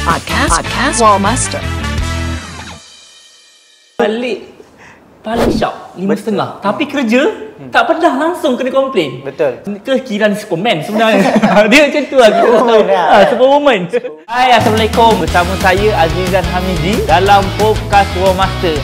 Podcast Wallmaster. Balik paling syak 5.5 tapi kerja tak pernah langsung kena komplain. Betul. Ke kira ni Superman sebenarnya. Dia macam tu lah kita tak tahu. Superwoman. Hai, Assalamualaikum. Bersama saya Azizan Hamizi dalam podcast Wallmaster.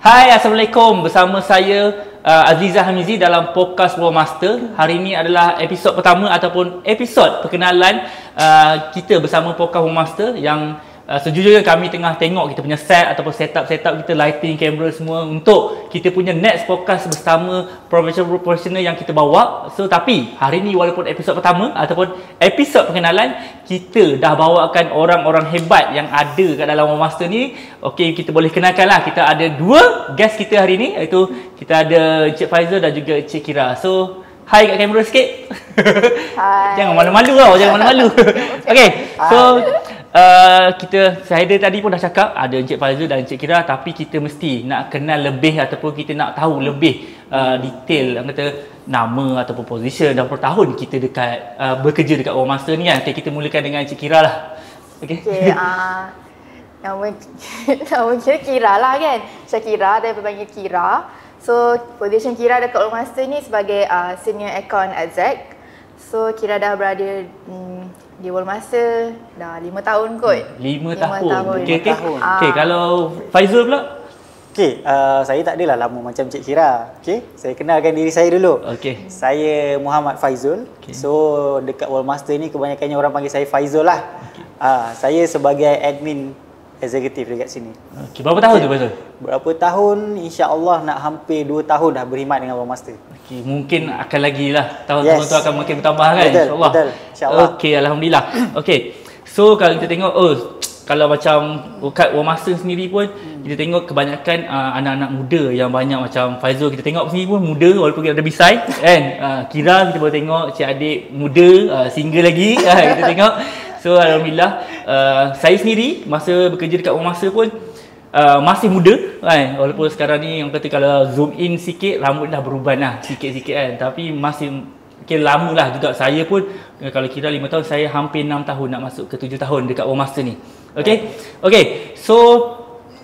Hai, Assalamualaikum. Bersama saya Azizah Hamizi dalam podcast Wallmaster. Hari ini adalah episod pertama ataupun episod perkenalan kita bersama podcast Wallmaster yang sejujurnya kami tengah tengok kita punya set ataupun setup kita, lighting, kamera semua untuk kita punya next podcast bersama profesional yang kita bawa. So tapi hari ni walaupun episod pertama ataupun episod perkenalan, kita dah bawakan orang-orang hebat yang ada kat dalam Wallmaster ni. Okey, kita boleh kenalkan lah. Kita ada dua guest kita hari ni, iaitu kita ada Encik Faizul dan juga Encik Kira. So hai kat kamera sikit. Hai. Jangan malu-malu tau, jangan malu-malu. Okey, so saya tadi pun dah cakap ada Encik Faizul dan Encik Kira, tapi kita mesti nak kenal lebih ataupun kita nak tahu lebih detail kata nama ataupun position dan berapa tahun kita dekat bekerja dekat Wallmaster ni kan. Okay, kita mulakan dengan Encik Kira lah. Okey. Nama Kira lah kan. Syakira, dia berpanggil Kira. So, position Kira dekat Wallmaster ni sebagai senior account exec. So, Kira dah berada di Wallmaster dah 5 tahun kot. 5 tahun. Okey. Tahun. Okey, kalau Faizul pula? Okey, saya tak adalah lama macam Cik Kira. Okey, saya kenalkan diri saya dulu. Okey. Saya Muhammad Faizul. Okay. So, dekat Wallmaster ni kebanyakannya orang panggil saya Faizul lah. Saya sebagai admin eksekutif dekat sini. Okey, berapa tahun tu Faizul? Berapa tahun? InsyaAllah nak hampir 2 tahun dah berkhidmat dengan Wallmaster. Okey, mungkin akan lagi lah. Tahun-tahun tu akan makin bertambah kan? Betul, InsyaAllah. betul. InsyaAllah. Okey, Alhamdulillah. Okey, so kalau kita tengok, kalau macam kat Wallmaster sendiri pun, kita tengok kebanyakan anak-anak muda yang banyak macam Faizul, kita tengok sini pun muda walaupun kita ada bisai kan. Kira kita boleh tengok cik adik muda, single lagi. Kita tengok. So Alhamdulillah, saya sendiri masa bekerja dekat Wallmaster pun masih muda kan. Walaupun sekarang ni yang kata kalau zoom in sikit rambut dah beruban lah sikit-sikit kan. Tapi masih lama lah juga. Saya pun kalau kira 5 tahun, saya hampir 6 tahun nak masuk ke 7 tahun dekat Wallmaster ni. Okey, so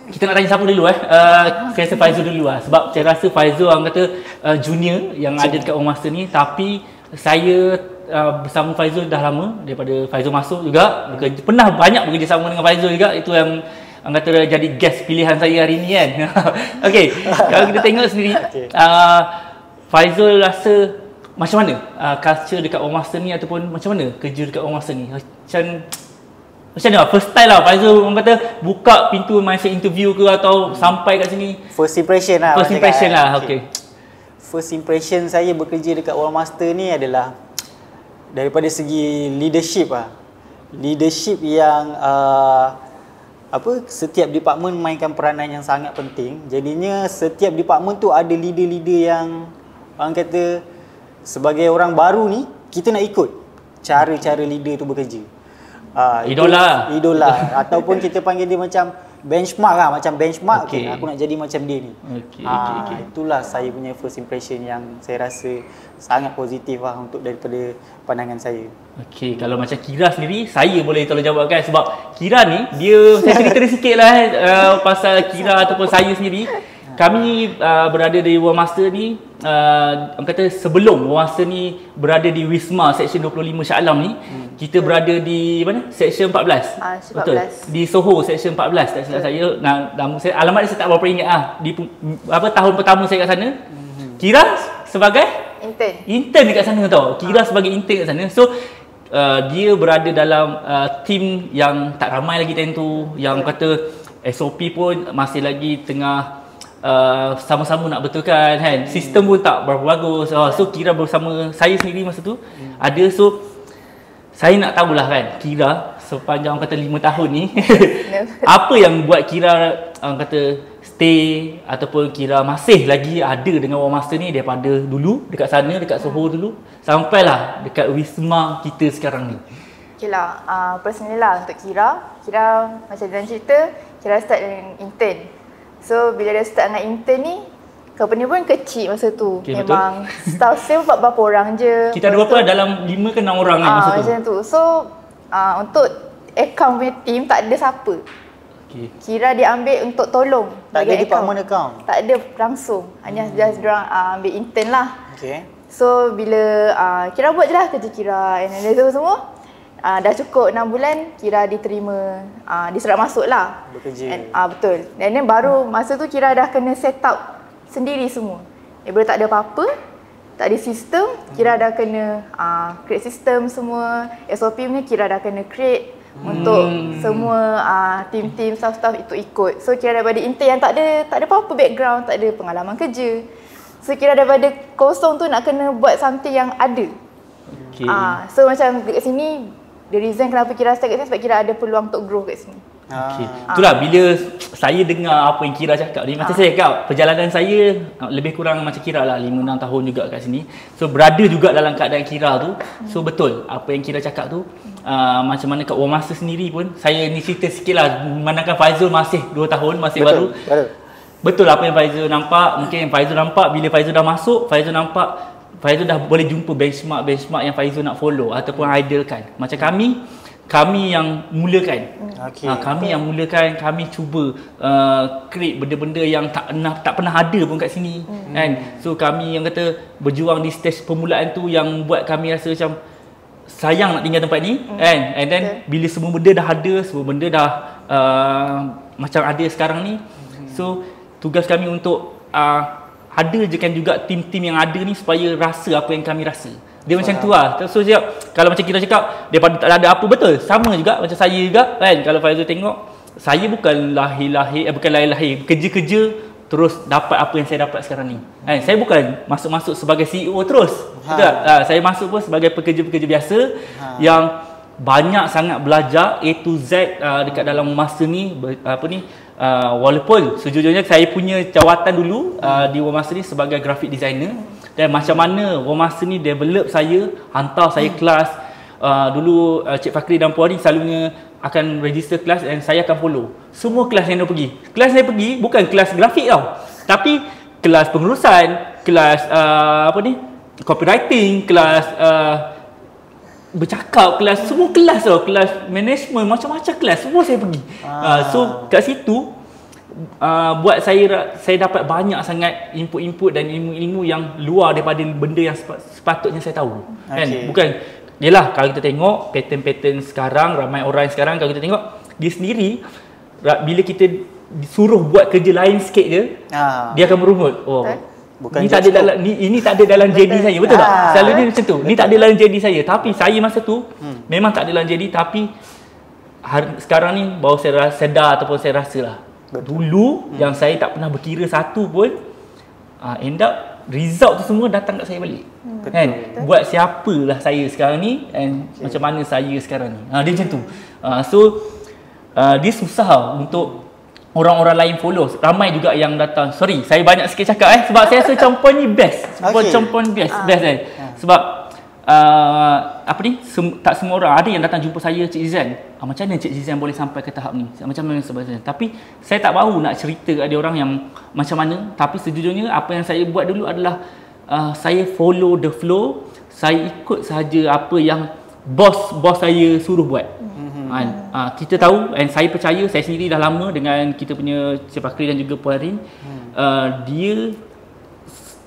kita nak tanya siapa dulu saya rasa Faizul dulu lah. Sebab saya rasa Faizul orang kata junior yang ada dekat Wallmaster ni. Tapi saya bersama Faizul dah lama, daripada Faizul masuk juga pernah banyak bekerjasama dengan Faizul juga. Itu yang orang kata jadi guest pilihan saya hari ni kan. Okey, kalau kita tengok sendiri, Faizul rasa macam mana culture dekat Wallmaster ni ataupun macam mana kerja dekat Wallmaster ni? Macam mana first time lah Faizul orang kata buka pintu masa interview ke atau sampai kat sini? First impression lah. First impression lah, okey. First impression saya bekerja dekat Wallmaster ni adalah daripada segi leadership lah. Leadership yang setiap department mainkan peranan yang sangat penting. Jadinya setiap department tu ada leader-leader yang orang kata sebagai orang baru ni kita nak ikut cara-cara leader tu bekerja. Idola ataupun kita panggil dia macam benchmark lah, macam benchmark. Okay. Aku nak jadi macam dia ni. Okey. Itulah saya punya first impression yang saya rasa sangat positif lah untuk daripada pandangan saya. Okey, kalau macam Kira sendiri, saya boleh tolong jawabkan sebab Kira ni saya cerita sikit lah pasal Kira ataupun saya sendiri. Kami berada di Wallmaster ni, orang kata sebelum Wallmaster ni berada di Wisma Seksyen 25 Shah Alam ni, kita berada di mana? Seksyen 14. Betul. Di Soho Seksyen 14 tak silap saya. Nama saya, alamat saya tak berapa ingat di tahun pertama saya kat sana. Kira sebagai intern dekat sana tau. Kira sebagai intern kat sana. So dia berada dalam team yang tak ramai lagi time tu, yang kata SOP pun masih lagi tengah sama-sama nak betulkan kan. Sistem pun tak berapa bagus. So Kira bersama saya sendiri masa tu ada. So saya nak tahulah kan, Kira sepanjang kata 5 tahun ni apa yang buat Kira kata stay ataupun Kira masih lagi ada dengan Wallmaster ni daripada dulu dekat sana, dekat Soho dulu sampailah dekat Wisma kita sekarang ni. Okay lah, personally lah untuk Kira macam dalam cerita, Kira start dengan intern. So bila dia start dengan intern ni, company pun kecil masa tu. Okay, Memang staff saya berapa orang je. Kita ada berapa? Dalam 5 ke 6 orang kan masa tu? Macam tu. So untuk account punya team tak ada siapa. Okay. Kira dia ambil untuk tolong. Tak ada bagi department account? Tak ada langsung. Hanya just diorang ambil intern lah. Okay. So bila Kira buat je lah kerja Kira analyzer semua. Dah cukup 6 bulan Kira diterima, diserap masuk lah bekerja. Betul. Dan then baru masa tu Kira dah kena set up sendiri semua. Daripada tak ada apa-apa, tak ada sistem, Kira dah kena create sistem semua. SOP punya Kira dah kena create untuk semua tim-tim staff-staff itu ikut. So Kira daripada intern yang tak ada apa-apa background, tak ada pengalaman kerja. So Kira daripada kosong tu nak kena buat something yang ada. Okay. So macam dekat sini, the reason kenapa Kira start kat sini sebab Kira ada peluang untuk grow kat sini. Okay. Itulah bila saya dengar apa yang Kira cakap ni, macam saya cakap, perjalanan saya lebih kurang macam Kira lah, 5-6 tahun juga kat sini. So berada juga dalam keadaan Kira tu. So betul apa yang Kira cakap tu. Macam mana kat War Master sendiri pun, saya ni cerita sikit lah, memandangkan Faizul masih 2 tahun, masih Betul, baru. betul. Betul apa yang Faizul nampak. Mungkin Faizul nampak bila Faizul dah masuk, Faizul nampak Faizul dah boleh jumpa benchmark yang Faizul nak follow ataupun idealkan. Macam kami yang mulakan. Okay. Kami yang mulakan, kami cuba create benda-benda yang tak pernah ada pun kat sini. Kan? So kami yang kata berjuang di stage permulaan tu yang buat kami rasa macam sayang nak tinggal tempat ni, kan? And then bila semua benda dah ada, semua benda dah macam ada sekarang ni. So tugas kami untuk ada je kan juga tim-tim yang ada ni supaya rasa apa yang kami rasa. Dia macam tu lah. So kalau macam kita cakap daripada tak ada apa, betul. Sama juga macam saya juga kan. Kalau Faizul tengok, saya bukan lahir kerja-kerja terus dapat apa yang saya dapat sekarang ni. Saya bukan masuk sebagai CEO terus. Betul tak? Saya masuk pun sebagai pekerja-pekerja biasa yang banyak sangat belajar A to Z dekat dalam masa ni. Walaupun sejujurnya saya punya jawatan dulu di War Master ni sebagai graphic designer, dan macam mana War Master ni develop saya, hantar saya kelas. Dulu Cik Fakri dan Puan ni selalunya akan register kelas dan saya akan follow semua kelas yang dia pergi. Kelas saya pergi bukan kelas grafik tau, tapi kelas pengurusan, kelas copywriting, kelas bercakap, kelas, semua kelas tau, kelas management, macam-macam kelas, semua saya pergi. So kat situ buat saya dapat banyak sangat input-input dan ilmu-ilmu yang luar daripada benda yang sepatutnya saya tahu. Kan? Bukan, yelah kalau kita tengok pattern-pattern sekarang, ramai orang sekarang, kalau kita tengok dia sendiri, bila kita disuruh buat kerja lain sikit je, dia akan merungut. Bukan ini tak ada dalam ini tak ada dalam JD saya, betul tak? Selalunya macam tu. Ni tak ada dalam JD saya, tapi saya masa tu memang tak ada dalam JD, tapi sekarang ni baru saya sedar ataupun saya rasalah. Dulu yang saya tak pernah berkira satu pun, end up result tu semua datang kat saya balik. Kan? Buat siapalah saya sekarang ni and macam mana saya sekarang ni. Dia macam tu. Dia susah untuk orang-orang lain follow. Ramai juga yang datang. Sorry, saya banyak sikit cakap sebab saya rasa macam point ni best. Macam point best kan. Sebab tak semua orang ada yang datang jumpa saya, Cik Zizan. Macam mana Cik Zizan boleh sampai ke tahap ni? Macam mana sebagainya. Tapi saya tak mahu nak cerita kat dia orang yang macam mana. Tapi sejujurnya apa yang saya buat dulu adalah saya follow the flow. Saya ikut sahaja apa yang bos saya suruh buat. Kita tahu, and saya percaya, saya sendiri dah lama dengan kita punya Cik Fakri dan juga Puan Rin. Dia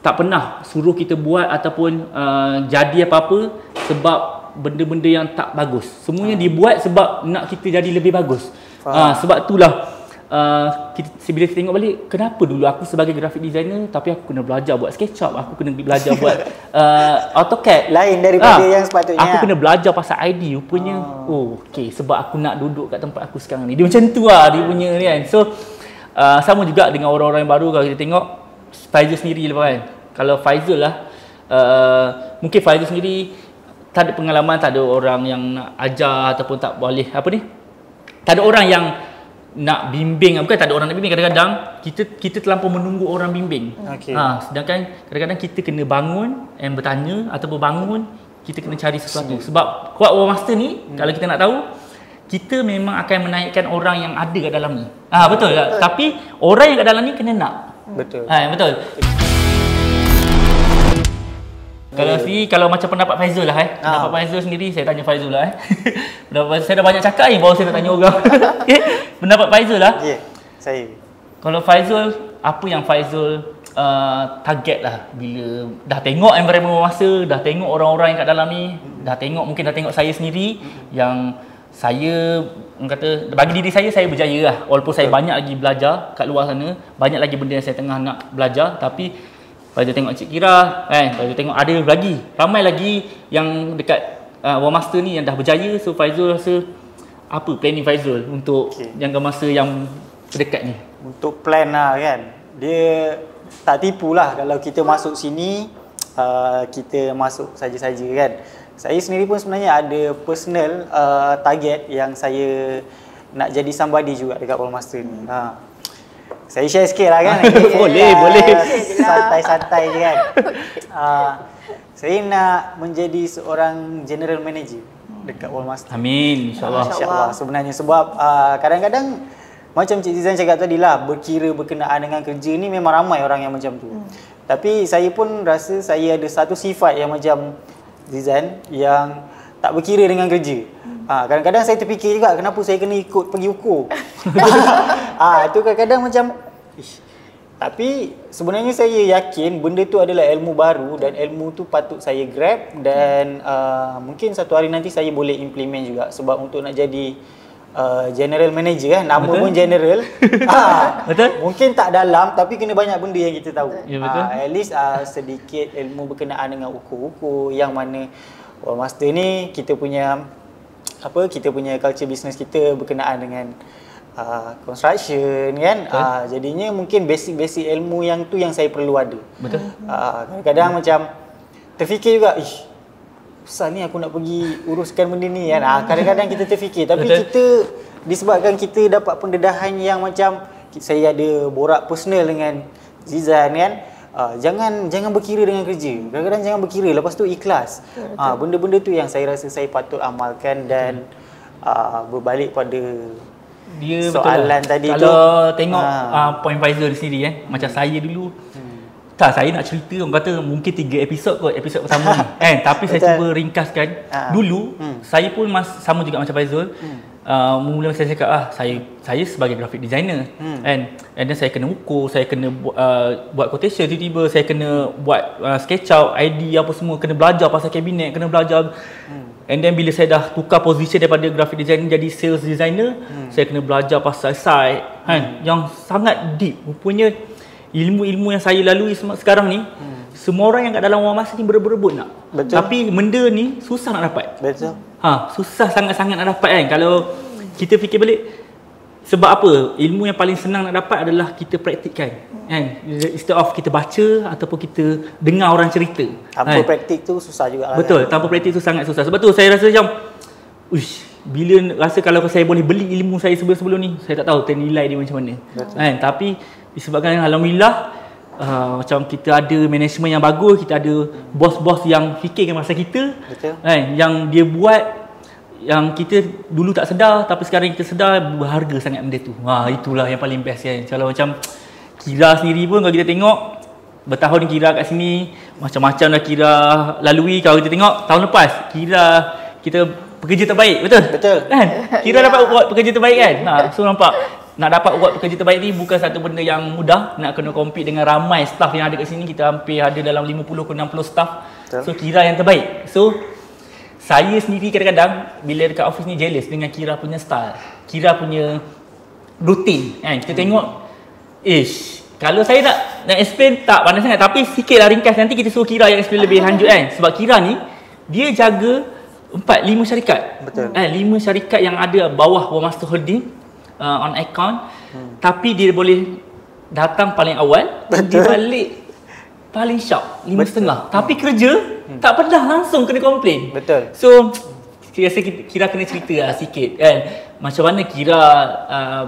tak pernah suruh kita buat ataupun jadi apa-apa sebab benda-benda yang tak bagus. Semuanya dibuat sebab nak kita jadi lebih bagus. Sebab itulah bila kita tengok balik, kenapa dulu aku sebagai graphic designer tapi aku kena belajar buat SketchUp, aku kena belajar buat AutoCAD lain daripada yang sepatutnya. Aku kena belajar pasal ID rupanya. Okey, sebab aku nak duduk kat tempat aku sekarang ni. Dia macam tu lah dia punya ni kan. So sama juga dengan orang-orang yang baru. Kalau kita tengok Faizul sendiri lah kan. Kalau Faizul lah mungkin Faizul sendiri tak ada pengalaman, tak ada orang yang nak ajar ataupun tak boleh tak ada orang yang nak bimbing. Bukan tak ada orang nak bimbing, kadang-kadang kita terlampau menunggu orang bimbing. Sedangkan kadang-kadang kita kena bangun dan bertanya, ataupun bangun kita kena cari sesuatu. Sebab kuat War Master ni, kalau kita nak tahu, kita memang akan menaikkan orang yang ada kat dalam ni. Betul tak? Tapi orang yang kat dalam ni kena nak. Betul. Betul. Kalau kalau macam pendapat Faizul lah Pendapat Faizul sendiri saya tanya Faizul lah Pendapat saya dah banyak cakap ni, baru saya nak tanya orang. Pendapat Faizul lah. Saya. Kalau Faizul, apa yang Faizul target lah bila dah tengok environment masa, dah tengok orang-orang yang kat dalam ni, dah tengok saya sendiri yang saya kata bagi diri saya berjaya lah. Walaupun saya banyak lagi belajar kat luar sana, banyak lagi benda yang saya tengah nak belajar, tapi Faizul tengok Cik Kira Faizul tengok ada lagi, ramai lagi yang dekat War Master ni yang dah berjaya. So Faizul rasa apa planning Faizul untuk jangka masa yang terdekat ni? Untuk plan lah kan, dia tak tipu lah kalau kita masuk sini kita masuk saja-saja kan. Saya sendiri pun sebenarnya ada personal target yang saya nak jadi somebody juga dekat War Master ni. Saya share sikit lah kan. Boleh. Santai-santai je kan. Saya nak menjadi seorang general manager dekat War Master. Amin, insyaAllah. InsyaAllah sebenarnya sebab kadang-kadang macam Cik Zizan cakap tadi lah, berkenaan dengan kerja ni memang ramai orang yang macam tu. Tapi saya pun rasa saya ada satu sifat yang macam Zizan yang tak berkira dengan kerja. Kadang-kadang saya terfikir juga kenapa saya kena ikut pergi ukur. Itu kadang-kadang macam tapi sebenarnya saya yakin benda tu adalah ilmu baru dan ilmu tu patut saya grab dan mungkin satu hari nanti saya boleh implement juga sebab untuk nak jadi general manager nama betul? Pun general. Betul? Mungkin tak dalam tapi kena banyak benda yang kita tahu. Ya, betul. At least sedikit ilmu berkenaan dengan ukur-ukur yang mana War Master ni kita punya culture business kita berkenaan dengan construction kan. Jadinya mungkin basic ilmu yang tu yang saya perlu ada. Betul. Kadang-kadang macam terfikir juga, besar ni aku nak pergi uruskan benda ni kan. Kadang-kadang kita terfikir tapi betul. Kita disebabkan kita dapat pendedahan yang macam saya ada borak personal dengan Zizan kan. Jangan berkira dengan kerja. Kadang-kadang jangan berkira, lepas tu ikhlas. Benda-benda tu yang saya rasa saya patut amalkan dan berbalik pada dia soalan betul tadi kalau tu. Kalau tengok point Faizul sendiri macam saya dulu saya nak cerita orang kata mungkin 3 episod kot episod pertama ni tapi saya cuba ringkaskan. Dulu saya pun sama juga macam Faizul. Mula saya cakap saya sebagai graphic designer and then saya kena ukur, saya kena buat quotation, tiba-tiba saya kena buat sketch out ID apa semua, kena belajar pasal kabinet, kena belajar. And then bila saya dah tukar position daripada graphic designer jadi sales designer, saya kena belajar pasal site yang sangat deep. Rupanya ilmu-ilmu yang saya lalui sekarang ni, semua orang yang kat dalam War Master ni berebut nak. Betul. Tapi benda ni susah nak dapat. Betul. Susah sangat-sangat nak dapat kan. Kalau kita fikir balik, sebab apa? Ilmu yang paling senang nak dapat adalah kita praktikkan. Kan? Instead of kita baca ataupun kita dengar orang cerita. Tanpa praktik tu susah juga lah. Betul, tanpa praktik tu sangat susah. Sebab tu saya rasa macam bila rasa kalau saya boleh beli ilmu saya sebelum ni, saya tak tahu ternilai dia macam mana. Kan? Tapi disebabkan alhamdulillah macam kita ada management yang bagus, kita ada bos-bos yang fikirkan masa kita. Betul. Yang dia buat yang kita dulu tak sedar tapi sekarang kita sedar berharga sangat benda tu. Itulah yang paling best kan. Kalau macam Kira sendiri pun kalau kita tengok bertahun Kira kat sini, macam-macam dah Kira lalui. Kalau kita tengok tahun lepas Kira kita pekerja terbaik, betul? Betul. Kan? Kira dapat award pekerja terbaik kan? So nampak nak dapat award pekerja terbaik ni bukan satu benda yang mudah. Nak kena compete dengan ramai staff yang ada kat sini. Kita hampir ada dalam 50 ke 60 staff. Betul. So Kira yang terbaik. So saya sendiri kadang-kadang bila dekat office ni jealous dengan Kira punya style, Kira punya rutin kan. Kita tengok kalau saya nak explain tak pandai sangat, tapi sikitlah ringkas, nanti kita suruh Kira yang explain lebih lanjut kan. Sebab Kira ni dia jaga 4-5 syarikat. Betul. 5 syarikat yang ada bawah War Master Holding on account. Tapi dia boleh datang paling awal, dia balik paling sharp 5.5. Tapi kerja tak pernah langsung kena komplain. Betul. So Kira kena cerita lah sikit kan, macam mana Kira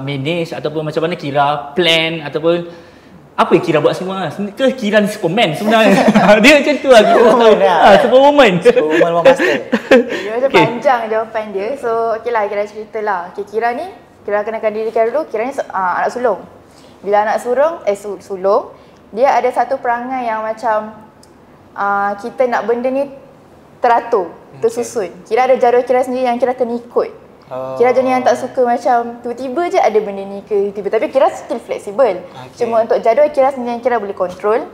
manage ataupun macam mana Kira plan ataupun apa yang Kira buat semua. Ke Kira ni Superman sebenarnya. Dia macam tu lah. Superwoman War Master. Dia macam panjang jawapan dia. So okeylah, Kira cerita lah. Kira ni, Kira kenalkan diri Kira dulu. Kira ni anak sulung. Bila anak sulung, dia ada satu perangai yang macam kita nak benda ni teratur, tersusun. Kira ada jadual Kira sendiri yang Kira kena ikut. Kira jenis yang tak suka macam tiba-tiba je ada benda ni ke tiba-tiba. Tapi Kira still fleksibel. Cuma untuk jadual Kira sendiri yang Kira boleh kontrol,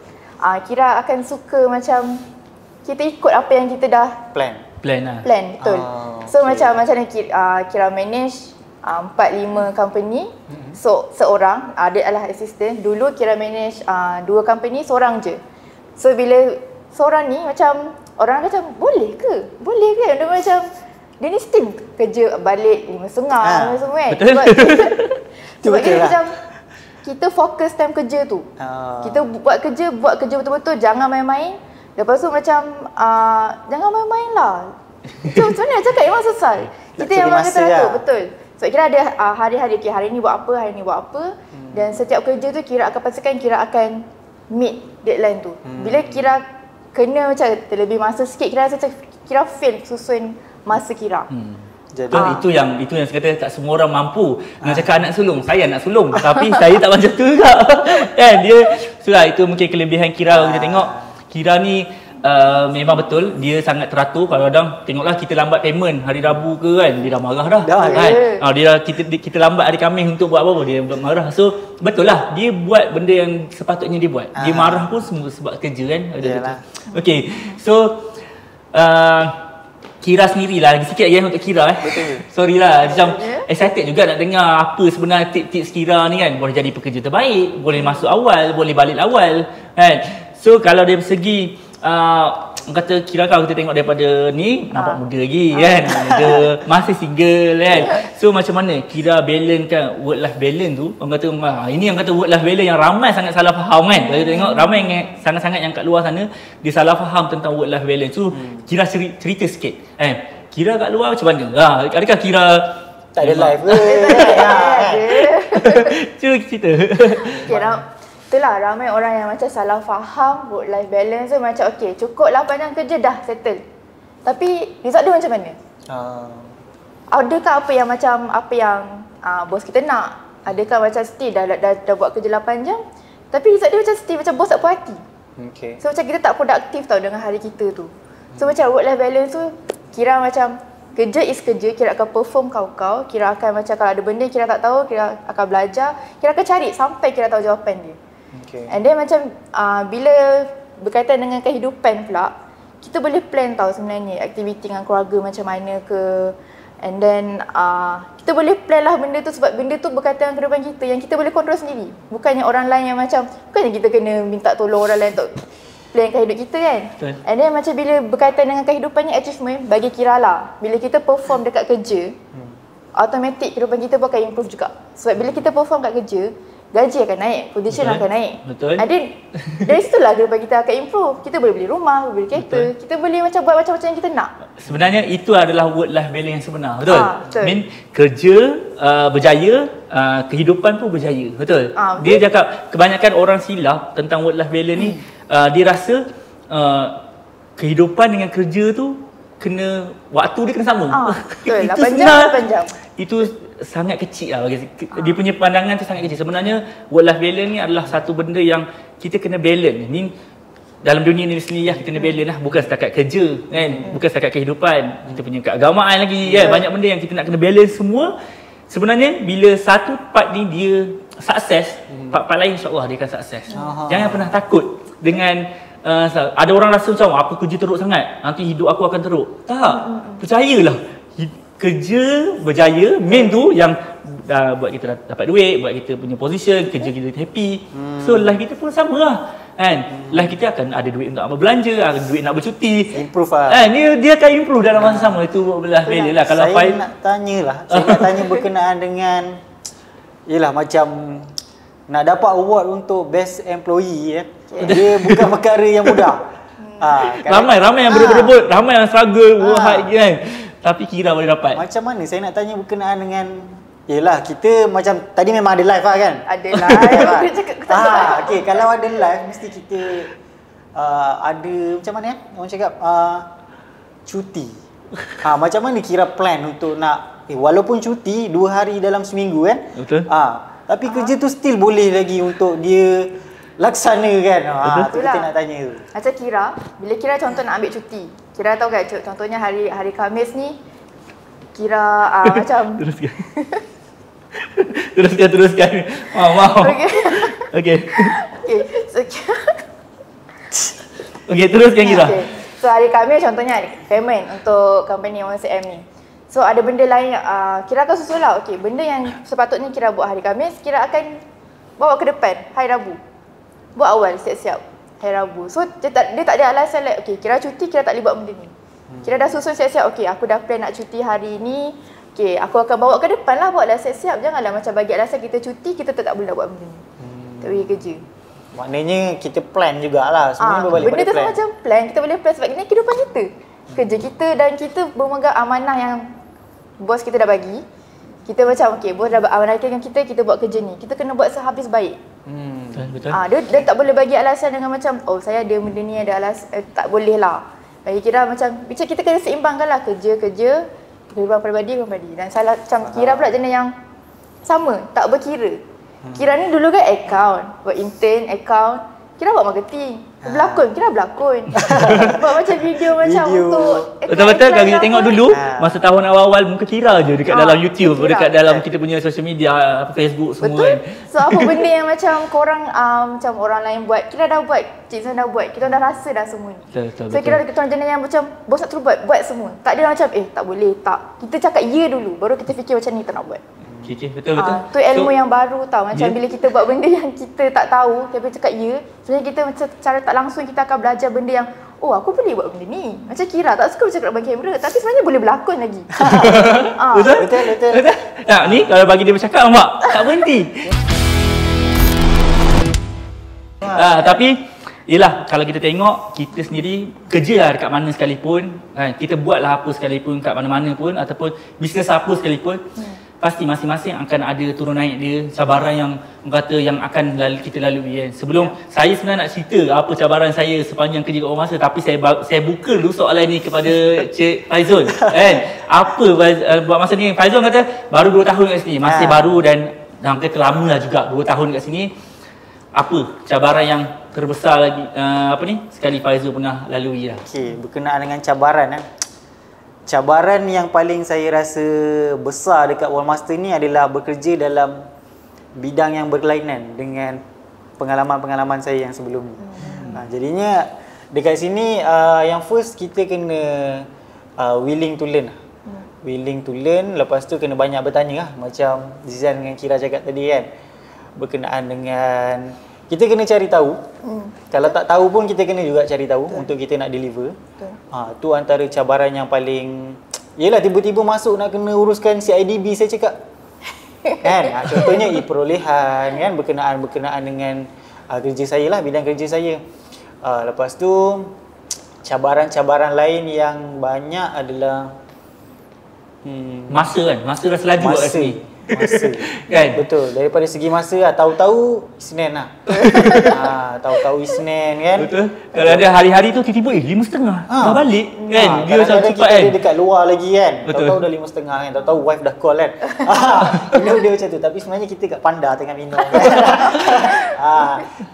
Kira akan suka macam kita ikut apa yang kita dah Plan Plan, betul. So macam ni Kira manage 4-5 company. So seorang ada adalah assistant. Dulu Kira manage 2 company seorang je. So bila seorang ni macam orang macam boleh ke? Dia macam dia ni still kerja balik 5.30 semua kan. Betul. Sebab kita macam kita fokus time kerja tu. Kita buat kerja betul-betul, jangan main-main. Lepas tu macam jangan main-main lah. Macam mana nak cakap memang susah. Kita yang memang kata tu, betul. So Kira ada hari-hari, hari ni buat apa. Dan setiap kerja tu Kira akan pastikan Kira akan meet deadline tu. Bila Kira kena macam terlebih masa sikit, Kira fail susun masa Kira. Jadi itu yang saya kata tak semua orang mampu. Nak cakap anak sulung, saya anak sulung tapi saya tak macam tu juga. Kan dia itu mungkin kelebihan Kira. Kita tengok Kira ni memang betul dia sangat teratur. Kadang-kadang tengoklah kita lambat payment hari Rabu ke kan, dia dah marah dah. Kan? Kita lambat hari Khamis untuk buat apa-apa, dia marah. So betul lah, dia buat benda yang sepatutnya dia buat. Dia marah pun semua sebab kerja kan. Okey. So Kira sendirilah, sikit lagi untuk Kira Betul. Sorry lah, macam excited juga nak dengar apa sebenarnya tips Kira ni kan. Boleh jadi pekerja terbaik, boleh masuk awal, boleh balik awal kan. So kalau dari segi kata Kira, kalau kita tengok daripada ni nampak muda lagi kan, dia masih single kan. So macam mana Kira balance kan work life balance tu? Orang kata ini yang kata work life balance yang ramai sangat salah faham kan. Kalau kita tengok ramai sangat-sangat yang kat luar sana dia salah faham tentang work life balance. So Kira cerita sikit Kira kat luar macam mana? Adakah Kira tak ada live ke? Cuba cerita. Itulah ramai orang yang macam salah faham work life balance tu macam okey cukup 8 jam kerja dah settle. Tapi result dia macam mana? Adakah apa yang bos kita nak? Adakah macam still dah buat kerja 8 jam tapi result dia macam still macam bos tak puas hati. So macam kita tak produktif tau dengan hari kita tu. So macam work life balance tu Kira macam kerja is kerja, Kira akan perform kau. Kira akan macam kalau ada benda Kira tak tahu, Kira akan belajar, Kira akan cari sampai Kira tahu jawapan dia. And then macam bila berkaitan dengan kehidupan pula, kita boleh plan tau sebenarnya aktiviti dengan keluarga macam mana ke. And then kita boleh plan lah benda tu sebab benda tu berkaitan dengan kehidupan kita yang kita boleh kontrol sendiri. Bukannya orang lain yang macam, bukannya kita kena minta tolong orang lain untuk plankan hidup kita kan. Betul. And then macam bila berkaitan dengan kehidupannya achievement, bagi Kira lah, bila kita perform dekat kerja, automatik kehidupan kita pun akan improve juga. Sebab bila kita perform kat kerja, gaji akan naik, position akan naik. Betul. And then dari situlah kehidupan kita akan improve. Kita boleh beli rumah, boleh beli kereta, kita boleh macam buat macam-macam yang kita nak. Sebenarnya itu adalah work life balance yang sebenar. Betul? Betul. Kerja berjaya, kehidupan pun berjaya. Betul? Betul. Dia cakap kebanyakan orang silap tentang work life balance ni, dia rasa kehidupan dengan kerja tu kena waktu dia kena sama. Betul. Itu 8 jam, 8 jam. Itu sangat kecil lah bagi dia punya pandangan tu sangat kecil. Sebenarnya work life balance ni adalah satu benda yang kita kena balance. Ni dalam dunia ni sendiri lah kita kena balance lah, bukan setakat kerja kan, bukan setakat kehidupan, kita punya keagamaan lagi kan, banyak benda yang kita nak kena balance semua. Sebenarnya bila satu part ni dia sukses, part-part lain insya-Allah dia akan sukses. Jangan pernah takut dengan ada orang rasa macam aku kerja teruk sangat, nanti hidup aku akan teruk. Tak, percayalah. Kerja berjaya, main tu yang buat kita dapat duit, buat kita punya position, kerja kita happy. So life kita pun sama lah kan. Life kita akan ada duit untuk belanja, ada duit nak bercuti. Improve lah. Dia akan improve dalam masa sama. Itu belah value lah. Kalau saya nak tanya berkenaan dengan yelah macam nak dapat award untuk best employee dia bukan perkara yang mudah. Ramai yang berebut, ramai yang struggle hard kan. Tapi Kira boleh dapat. Macam mana? Saya nak tanya berkenaan dengan yelah kita macam tadi memang ada live lah kan? Ada live. Okay, kalau ada live mesti kita ada macam mana orang cakap cuti. Macam mana Kira plan untuk nak walaupun cuti 2 hari dalam seminggu kan? Betul. Tapi kerja tu still boleh lagi untuk dia laksana kan. Tu kita Itulah. nak tanya tu. Macam Kira, bila Kira contoh nak ambil cuti. Kira tahu kan contohnya hari Khamis ni Kira macam Teruskan. Teruskan. Mau. Okey. Okey. Okey. So Kira Okey, teruskan Kira. Okay. So hari Khamis contohnya payment untuk company 1CM ni. So ada benda lain Kira akan susul lah. Okey, benda yang sepatutnya Kira buat hari Khamis, Kira akan bawa ke depan hari Rabu. Buat awal siap-siap hari Rabu. So dia tak ada alasan like okey, Kira cuti, Kira tak boleh buat benda ni. Kira dah susun siap-siap, okey aku dah plan nak cuti hari ni. Okey, aku akan bawa ke depan lah, buatlah siap-siap. Janganlah macam bagi alasan kita cuti, kita tak boleh nak buat benda ni. Tak pergi kerja. Maknanya kita plan jugalah. Semuanya berbalik benda pada tu plan. macam plan, kita boleh plan sebab ini kehidupan kita. Kerja kita dan kita bermegang amanah yang bos kita dah bagi. Kita macam okey, bos dah amanahkan kita buat kerja ni. Kita kena buat sehabis baik. Betul. Dia tak boleh bagi alasan dengan macam oh saya ada benda ni ada alasan tak boleh lah. Bagi Kira macam kita kena seimbangkan lah kerja, kehidupan peribadi. Dan salah macam Kira pula jenis yang sama, tak berkira. Kira ni dulu kan buat intern, Kira buat marketing. Berlakon, Kira berlakon. Buat macam video macam untuk Betul-betul kalau kita tengok dulu masa tahun awal-awal muka Kira je dekat dalam YouTube, Kira. dekat dalam kita punya social media, Facebook semua Betul. kan. So apa benda yang macam korang macam orang lain buat, Kira dah buat, Cik Zan dah buat, kita dah rasa dah semua ni. Betul. So Kira kita orang jenis yang macam bos nak terus buat semua. Tak ada macam tak boleh, tak. Kita cakap ya dulu baru kita fikir macam ni tak nak buat. Okay, betul. Tu ilmu yang baru tau. Macam Ya. bila kita buat benda yang kita tak tahu, kita cakap ya, sebenarnya kita macam secara tak langsung kita akan belajar benda yang oh aku boleh buat benda ni. Macam Kira tak suka bercakap depan kamera tapi sebenarnya boleh berlakon lagi. Betul. Nah, ni kalau bagi dia bercakap nampak tak berhenti. Tapi yelah, kalau kita tengok kita sendiri kerja lah dekat mana sekalipun, kita buatlah apa sekalipun kat mana-mana pun ataupun bisnes apa sekalipun, pasti masing-masing akan ada turun naik dia, cabaran yang kata yang akan kita lalui kan. Sebelum saya sebenarnya nak cerita apa cabaran saya sepanjang kerja kat Orang Masa, tapi saya buka dulu soalan ni kepada Cik Faizul kan. Apa buat masa ni Faizul kata baru 2 tahun kat sini, masih baru dan kata lama lah juga 2 tahun kat sini. Apa cabaran yang terbesar lagi sekali Faizul pernah lalui lah? Okey, berkenaan dengan cabaran cabaran yang paling saya rasa besar dekat World Master ni adalah bekerja dalam bidang yang berkelainan dengan pengalaman-pengalaman saya yang sebelum ni. Jadinya dekat sini yang first kita kena willing to learn. Willing to learn, lepas tu kena banyak bertanya lah. Macam Zizan dengan Kira cakap tadi kan. Berkenaan dengan kita kena cari tahu. Kalau tak tahu pun kita kena juga cari tahu untuk kita nak deliver. Tu antara cabaran yang paling yelah, tiba-tiba masuk nak kena uruskan CIDB saya cakap. Kan? Contohnya perolehan kan, berkenaan dengan kerja saya lah, bidang kerja saya. Lepas tu cabaran-cabaran lain yang banyak adalah masa rasa laju kat sini. Masa kan? Betul, daripada segi masa lah, tahu-tahu Isnin lah. Tahu-tahu Isnin kan. Betul. Kalau ada hari-hari tu tiba-tiba 5:30 dah balik kan. Dia macam kadang-kadang cepat kita kan. ada dekat luar lagi kan. Betul. Tahu-tahu dah 5:30 kan. Tahu-tahu wife dah call kan. Benda-benda macam tu. Tapi sebenarnya kita kat Panda tengah minum kan.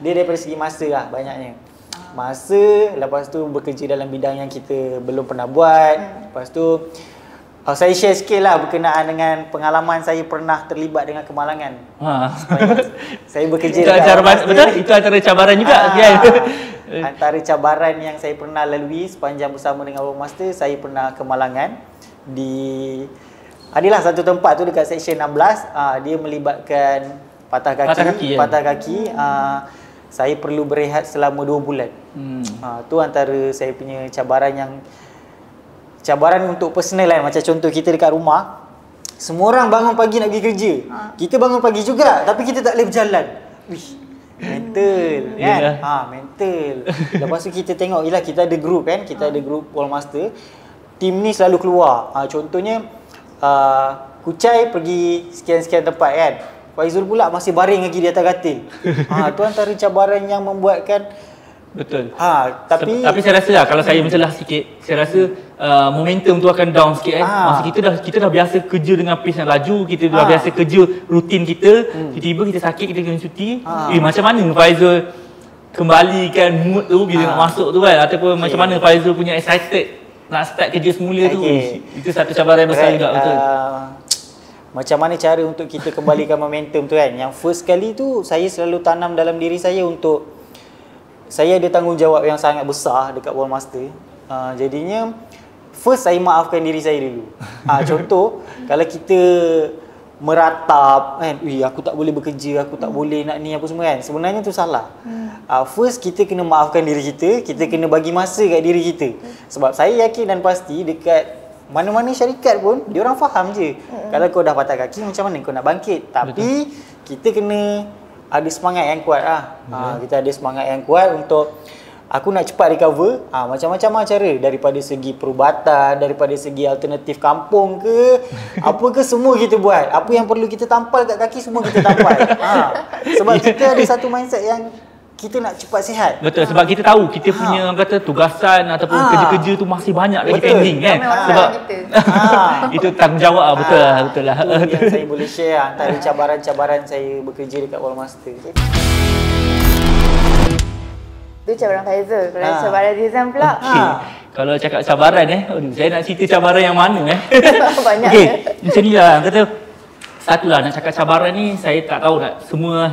Dia daripada segi masa lah banyaknya. Masa, lepas tu bekerja dalam bidang yang kita belum pernah buat. Lepas tu saya share sikit lah berkenaan dengan pengalaman saya pernah terlibat dengan kemalangan. Saya bekerja betul, itu antara cabaran juga kan. Antara cabaran yang saya pernah lalui sepanjang bersama dengan World Master, saya pernah kemalangan di adalah satu tempat tu dekat section 16. Dia melibatkan patah kaki. Saya perlu berehat selama 2 bulan. Tu antara saya punya cabaran untuk personal lah. Macam contoh kita dekat rumah, semua orang bangun pagi nak pergi kerja. Kita bangun pagi juga tapi kita tak boleh berjalan. Mental kan? Mental. Lepas tu kita tengok, yelah kita ada group kan, kita ada group World Master. Team ni selalu keluar. Contohnya Kucai pergi sekian-sekian tempat kan. Faizul pula masih baring lagi di atas katil. Tu antara cabaran yang membuatkan betul. Tapi saya rasa lah, kalau saya mencelah sikit, saya rasa momentum tu akan down sikit kan. Masa kita dah biasa kerja dengan pace yang laju, kita dah biasa kerja rutin kita, tiba-tiba kita sakit, kita kena cuti. Macam mana Faizul kembalikan mood tu bila nak masuk tu kan, ataupun macam mana Faizul punya excited nak start kerja semula tu. Itu satu cabaran besar juga, betul. Macam mana cara untuk kita kembalikan momentum tu kan. Yang first kali tu saya selalu tanam dalam diri saya untuk saya ada tanggungjawab yang sangat besar dekat World Master. Jadinya first saya maafkan diri saya dulu. Contoh, kalau kita meratap kan, aku tak boleh bekerja, aku tak boleh nak ni apa semua kan, sebenarnya tu salah. First kita kena maafkan diri kita kena bagi masa kat diri kita. Sebab saya yakin dan pasti dekat mana-mana syarikat pun dia orang faham je. Kalau kau dah patah kaki, macam mana kau nak bangkit. Tapi kita kena ada semangat yang kuat kita ada semangat yang kuat untuk aku nak cepat recover. Macam-macam cara, daripada segi perubatan, daripada segi alternatif kampung ke apa ke, semua kita buat. Apa yang perlu kita tampal kat kaki semua kita tampal. Sebab kita ada satu mindset yang kita nak cepat sihat. Betul, sebab kita tahu kita punya orang kata tugasan ataupun kerja-kerja tu masih banyak lagi pending kan. Sebab itu tanggungjawab betul lah. Itu yang saya boleh share antara cabaran-cabaran saya bekerja dekat World Master. Itu cabaran Faizul. Kalau cabaran Rizam pula. Kalau cakap cabaran saya nak cerita cabaran yang mana Banyak. Macam ni lah, kata satulah nak cakap cabaran ni, saya tak tahu nak.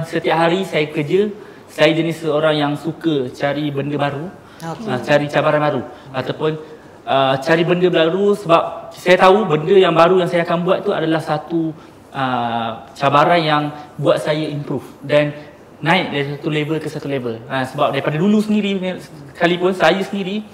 Setiap hari saya kerja, saya jenis seorang yang suka cari benda baru, cari cabaran baru ataupun cari benda baru, sebab saya tahu benda yang baru yang saya akan buat tu adalah satu cabaran yang buat saya improve dan naik dari satu level ke satu level. Sebab daripada dulu sendiri sekalipun saya sendiri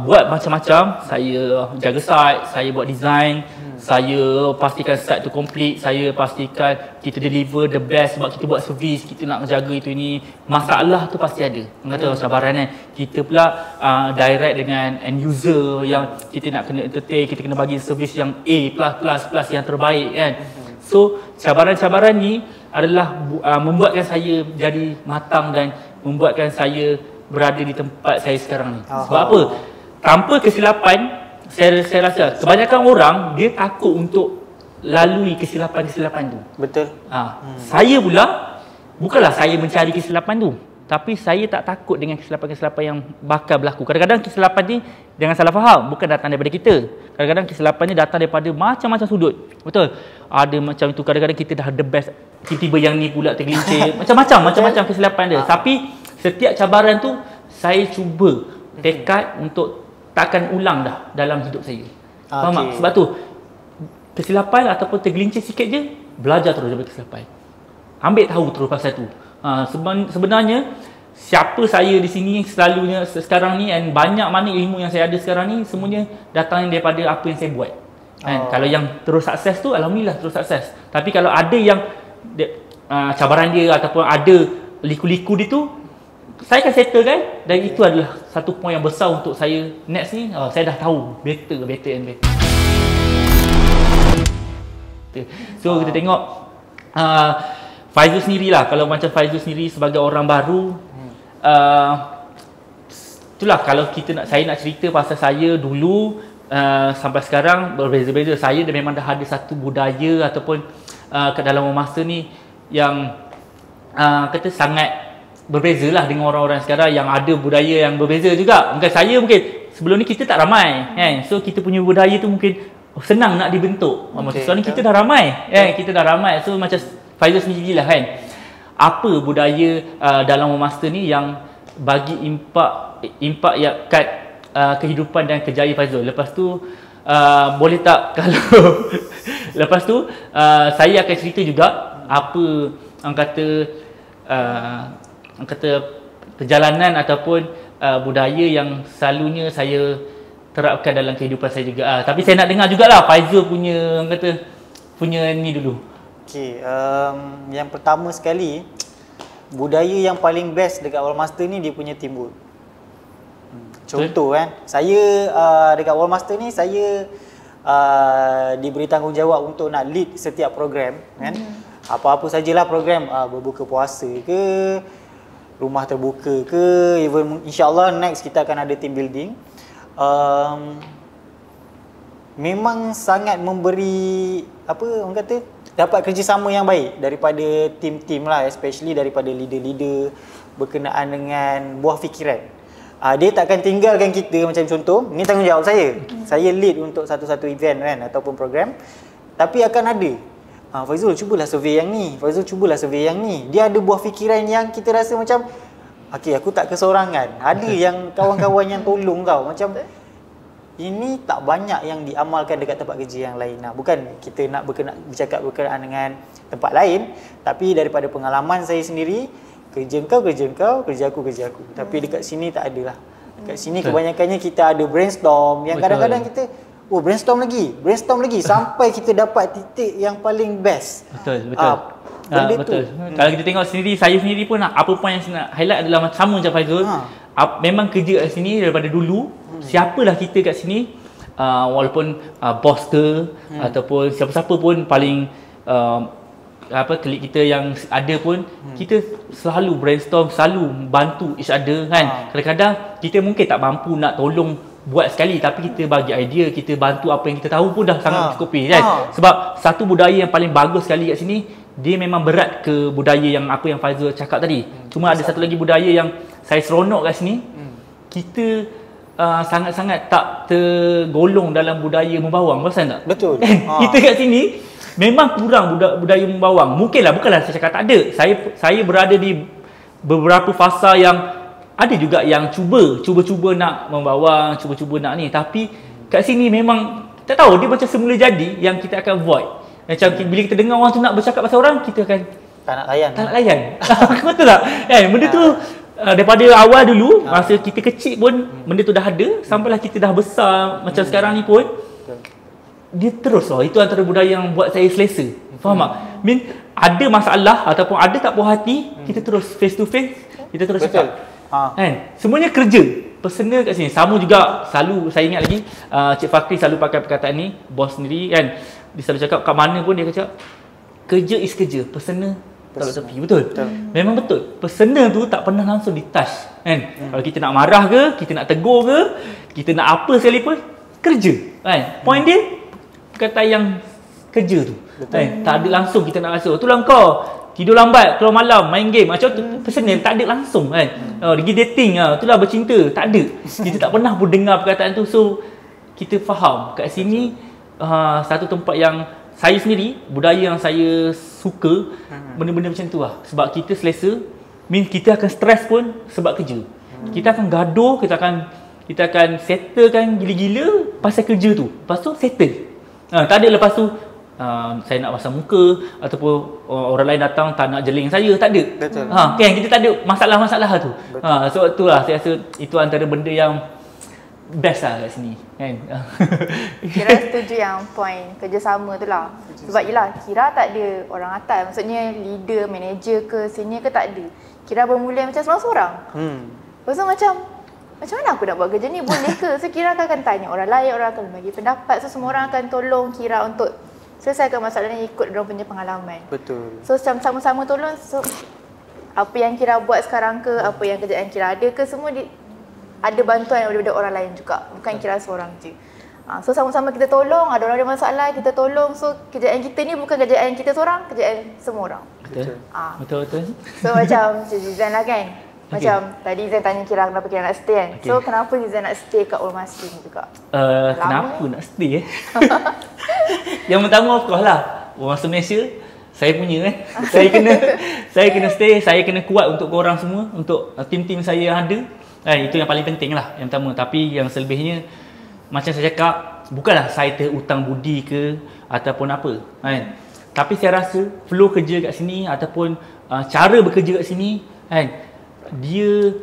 buat macam-macam. Saya jaga site, saya buat design, saya pastikan site tu complete, saya pastikan kita deliver the best. Sebab kita buat servis, kita nak jaga itu ini. Masalah tu pasti ada. Kata cabaran kan. Kita pula direct dengan end user yang kita nak kena entertain, kita kena bagi servis yang A+++ yang terbaik kan. So cabaran-cabaran ni adalah membuatkan saya jadi matang dan membuatkan saya berada di tempat saya sekarang ni. Sebab apa? Tanpa kesilapan, saya rasa kebanyakan orang dia takut untuk lalui kesilapan-kesilapan tu. Betul. Saya pula bukanlah saya mencari kesilapan tu, tapi saya tak takut dengan kesilapan-kesilapan yang bakal berlaku. Kadang-kadang kesilapan ni, jangan salah faham, bukan datang daripada kita. Kadang-kadang kesilapan ni datang daripada macam-macam sudut. Betul. Ada macam itu, kadang-kadang kita dah the best, tiba-tiba yang ni pula tergelincir. Macam-macam kesilapan dia. Tapi setiap cabaran tu saya cuba tekad untuk takkan ulang dah dalam hidup saya. Faham tak? Sebab tu kesilapan ataupun tergelincir sikit je, belajar terus daripada kesilapan. Ambil tahu terus pasal tu. Sebenarnya siapa saya di sini selalunya sekarang ni, dan banyak mana ilmu yang saya ada sekarang ni semuanya datang daripada apa yang saya buat. Kalau yang terus sukses tu, alhamdulillah terus sukses. Tapi kalau ada yang cabaran dia ataupun ada liku-liku dia tu, saya akan settle kan, dan itu adalah satu poin yang besar untuk saya next ni. Saya dah tahu better and better. So kita tengok Faizul sendirilah. Kalau macam Faizul sendiri sebagai orang baru, itulah kalau saya nak cerita pasal saya dulu sampai sekarang berbeza-beza. Saya memang dah ada satu budaya ataupun ke dalam masa ni yang kata sangat berbeza lah dengan orang-orang sekarang yang ada budaya yang berbeza juga. Mungkin sebelum ni kita tak ramai kan. So kita punya budaya tu mungkin senang nak dibentuk. Sekarang ni kita dah ramai kan. Kita dah ramai. So macam Faizul sendirilah kan. Apa budaya dalam Master ni yang bagi impak yang kat kehidupan dan kerjaya Faizul. Lepas tu boleh tak kalau lepas tu saya akan cerita juga apa orang kata perjalanan ataupun budaya yang selalunya saya terapkan dalam kehidupan saya juga. Tapi saya nak dengar jugalah Faizul punya punya ni dulu. Yang pertama sekali, budaya yang paling best dekat World Master ni dia punya teamwork. Contoh kan, saya dekat World Master ni saya diberi tanggungjawab untuk nak lead setiap program kan. Apa-apa sajalah program, berbuka puasa ke, rumah terbuka ke, even insya-Allah next kita akan ada team building. Memang sangat memberi orang kata dapat kerjasama yang baik daripada tim-tim lah, especially daripada leader-leader, berkenaan dengan buah fikiran. Dia takkan tinggalkan kita, macam contoh, ni tanggungjawab saya. Saya lead untuk satu-satu event kan ataupun program. Tapi akan ada Faizul cubalah survey yang ni, Faizul cubalah survey yang ni. Dia ada buah fikiran yang kita rasa macam okey, aku tak kesorangan. Ada yang kawan-kawan yang tolong kau. Macam ini tak banyak yang diamalkan dekat tempat kerja yang lain. Bukan kita nak bercakap berkenaan dengan tempat lain, tapi daripada pengalaman saya sendiri, kerja kau, kerja aku. Tapi dekat sini tak adalah. Dekat sini kebanyakannya kita ada brainstorm yang kadang-kadang kita brainstorm lagi sampai kita dapat titik yang paling best. Betul. Benda betul. tu. Kalau kita tengok sendiri, saya sendiri pun apa point yang saya nak highlight adalah sama macam Faizul. Memang kerja kat sini daripada dulu. Siapalah kita kat sini, walaupun bos ke ataupun siapa-siapa pun paling klik kita yang ada pun, kita selalu brainstorm, selalu bantu each other kan. Kadang-kadang kita mungkin tak mampu nak tolong buat sekali, tapi kita bagi idea, kita bantu apa yang kita tahu pun dah sangat mencukupi kan. Sebab satu budaya yang paling bagus sekali kat sini, dia memang berat ke budaya yang apa yang Faizul cakap tadi. Cuma ada satu lagi budaya yang saya seronok kat sini. Kita sangat-sangat tak tergolong dalam budaya membawang, perasan tak? Betul. Kita kat sini memang kurang budaya membawang. Bukanlah saya cakap tak ada. Saya berada di beberapa fasa yang ada juga yang cuba nak membawang, cuba nak ni, tapi kat sini memang tak tahu, dia macam semula jadi yang kita akan avoid. Macam bila kita dengar orang tu nak bercakap pasal orang, kita akan tak nak layan. Betul tak? Benda tu daripada awal dulu, masa kita kecil pun benda tu dah ada, sampailah kita dah besar macam sekarang ni pun, dia terus itu antara budaya yang buat saya selesa. Faham tak? Ada masalah ataupun ada tak puas hati, kita terus face to face, kita terus cakap. Semuanya kerja personal kat sini. Sama juga, selalu saya ingat lagi Cik Fakri selalu pakai perkataan ni, bos sendiri kan, dia selalu cakap kat mana pun dia cakap kerja is kerja, personal taruh tepi. Betul. Memang betul. Personal tu tak pernah langsung di-touch kan. Kalau kita nak marah ke, kita nak tegur ke, kita nak apa sekalipun, kerja kan. Point dia perkataan yang kerja tu kan. Tak ada langsung kita nak rasa itulah kau tidur lambat, keluar malam, main game macam tu, personal tak ada langsung kan. Pergi dating, itulah bercinta, tak ada. Kita tak pernah pun dengar perkataan tu. So kita faham kat sini satu tempat yang saya sendiri, budaya yang saya suka, benda-benda macam tu lah. Sebab kita selesa, kita akan stres pun sebab kerja. Kita akan gaduh, kita akan settlekan gila-gila pasal kerja tu. Lepas tu settle. Tak ada lepas tu saya nak pasang muka ataupun orang lain datang tak nak jeling saya, tak ada. Betul. Kan kita tak ada masalah-masalah tu. So itulah saya rasa itu antara benda yang best lah kat sini kan. Kira setuju yang point kerjasama tu lah. Sebab yelah, Kira tak ada orang atas, maksudnya leader, manager ke, senior ke, tak ada. Kira bermula macam seorang-seorang. Lepas tu macam mana aku nak buat kerja ni, boleh ke? So Kira akan tanya orang lain, orang akan bagi pendapat. So semua orang akan tolong Kira untuk selesaikan masalah ni ikut diorang punya pengalaman. Betul. So sama-sama tolong. So apa yang Kira buat sekarang ke, apa yang kerjaan Kira ada ke, semua ada bantuan daripada orang lain juga. Bukan Kira seorang je. So sama-sama kita tolong, ada orang ada masalah, kita tolong. So kerjaan kita ni bukan kerjaan kita seorang, kerjaan semua orang. Betul. So macam Zizan lah kan. Macam tadi Zizan tanya Kira kenapa Kira nak stay kan. So kenapa Zizan nak stay kat Old Master ni juga? Kenapa nak stay Yang pertama of course lah, Old Master Malaysia saya punya kan. Saya kena stay, saya kena kuat untuk korang semua, untuk tim-tim saya yang ada. Itu yang paling penting lah, yang pertama. Tapi yang selebihnya, macam saya cakap, bukanlah saya terhutang budi ke ataupun apa kan. Tapi saya rasa flow kerja kat sini ataupun cara bekerja kat sini kan, dia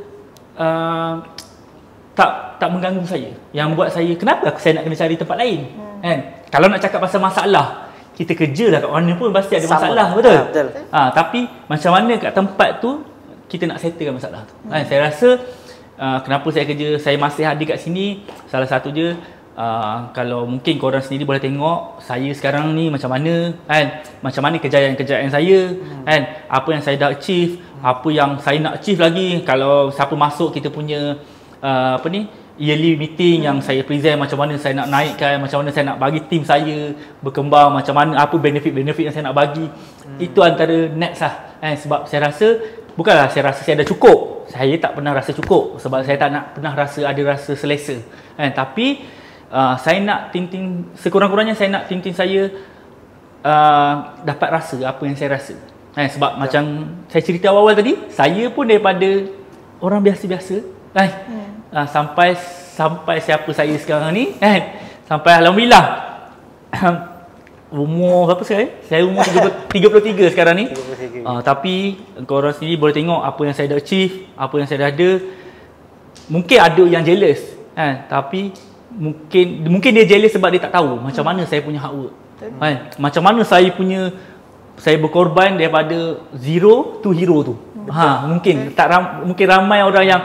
tak mengganggu saya. Yang buat saya, kenapa saya nak kena cari tempat lain kan. Kalau nak cakap pasal masalah, kita kerja lah kat mana pun pasti ada masalah. Betul? Betul. Tapi macam mana kat tempat tu kita nak settlekan masalah tu kan. Saya rasa kenapa saya kerja, saya masih ada kat sini, salah satu je kalau mungkin korang sendiri boleh tengok saya sekarang ni macam mana kan, macam mana kejayaan-kejayaan saya kan, apa yang saya dah achieve, apa yang saya nak achieve lagi. Kalau siapa masuk kita punya yearly meeting yang saya present, macam mana saya nak naikkan, macam mana saya nak bagi tim saya berkembang, macam mana apa benefit yang saya nak bagi. Itu antara next lah sebab saya rasa bukanlah saya rasa saya dah cukup. Saya tak pernah rasa cukup sebab saya tak nak pernah rasa ada rasa selesa. Tapi saya nak ting-ting, sekurang-kurangnya saya nak ting-ting saya dapat rasa apa yang saya rasa. Sebab macam saya cerita awal-awal tadi, saya pun daripada orang biasa-biasa sampai siapa saya sekarang ni sampai alhamdulillah umur berapa saya umur 33 sekarang ni. Tapi korang sendiri boleh tengok apa yang saya dah achieve, apa yang saya dah ada. Mungkin ada yang jealous tapi mungkin dia jealous sebab dia tak tahu macam mana saya punya hard work. Macam mana saya berkorban daripada zero to hero tu. Mungkin ramai orang yang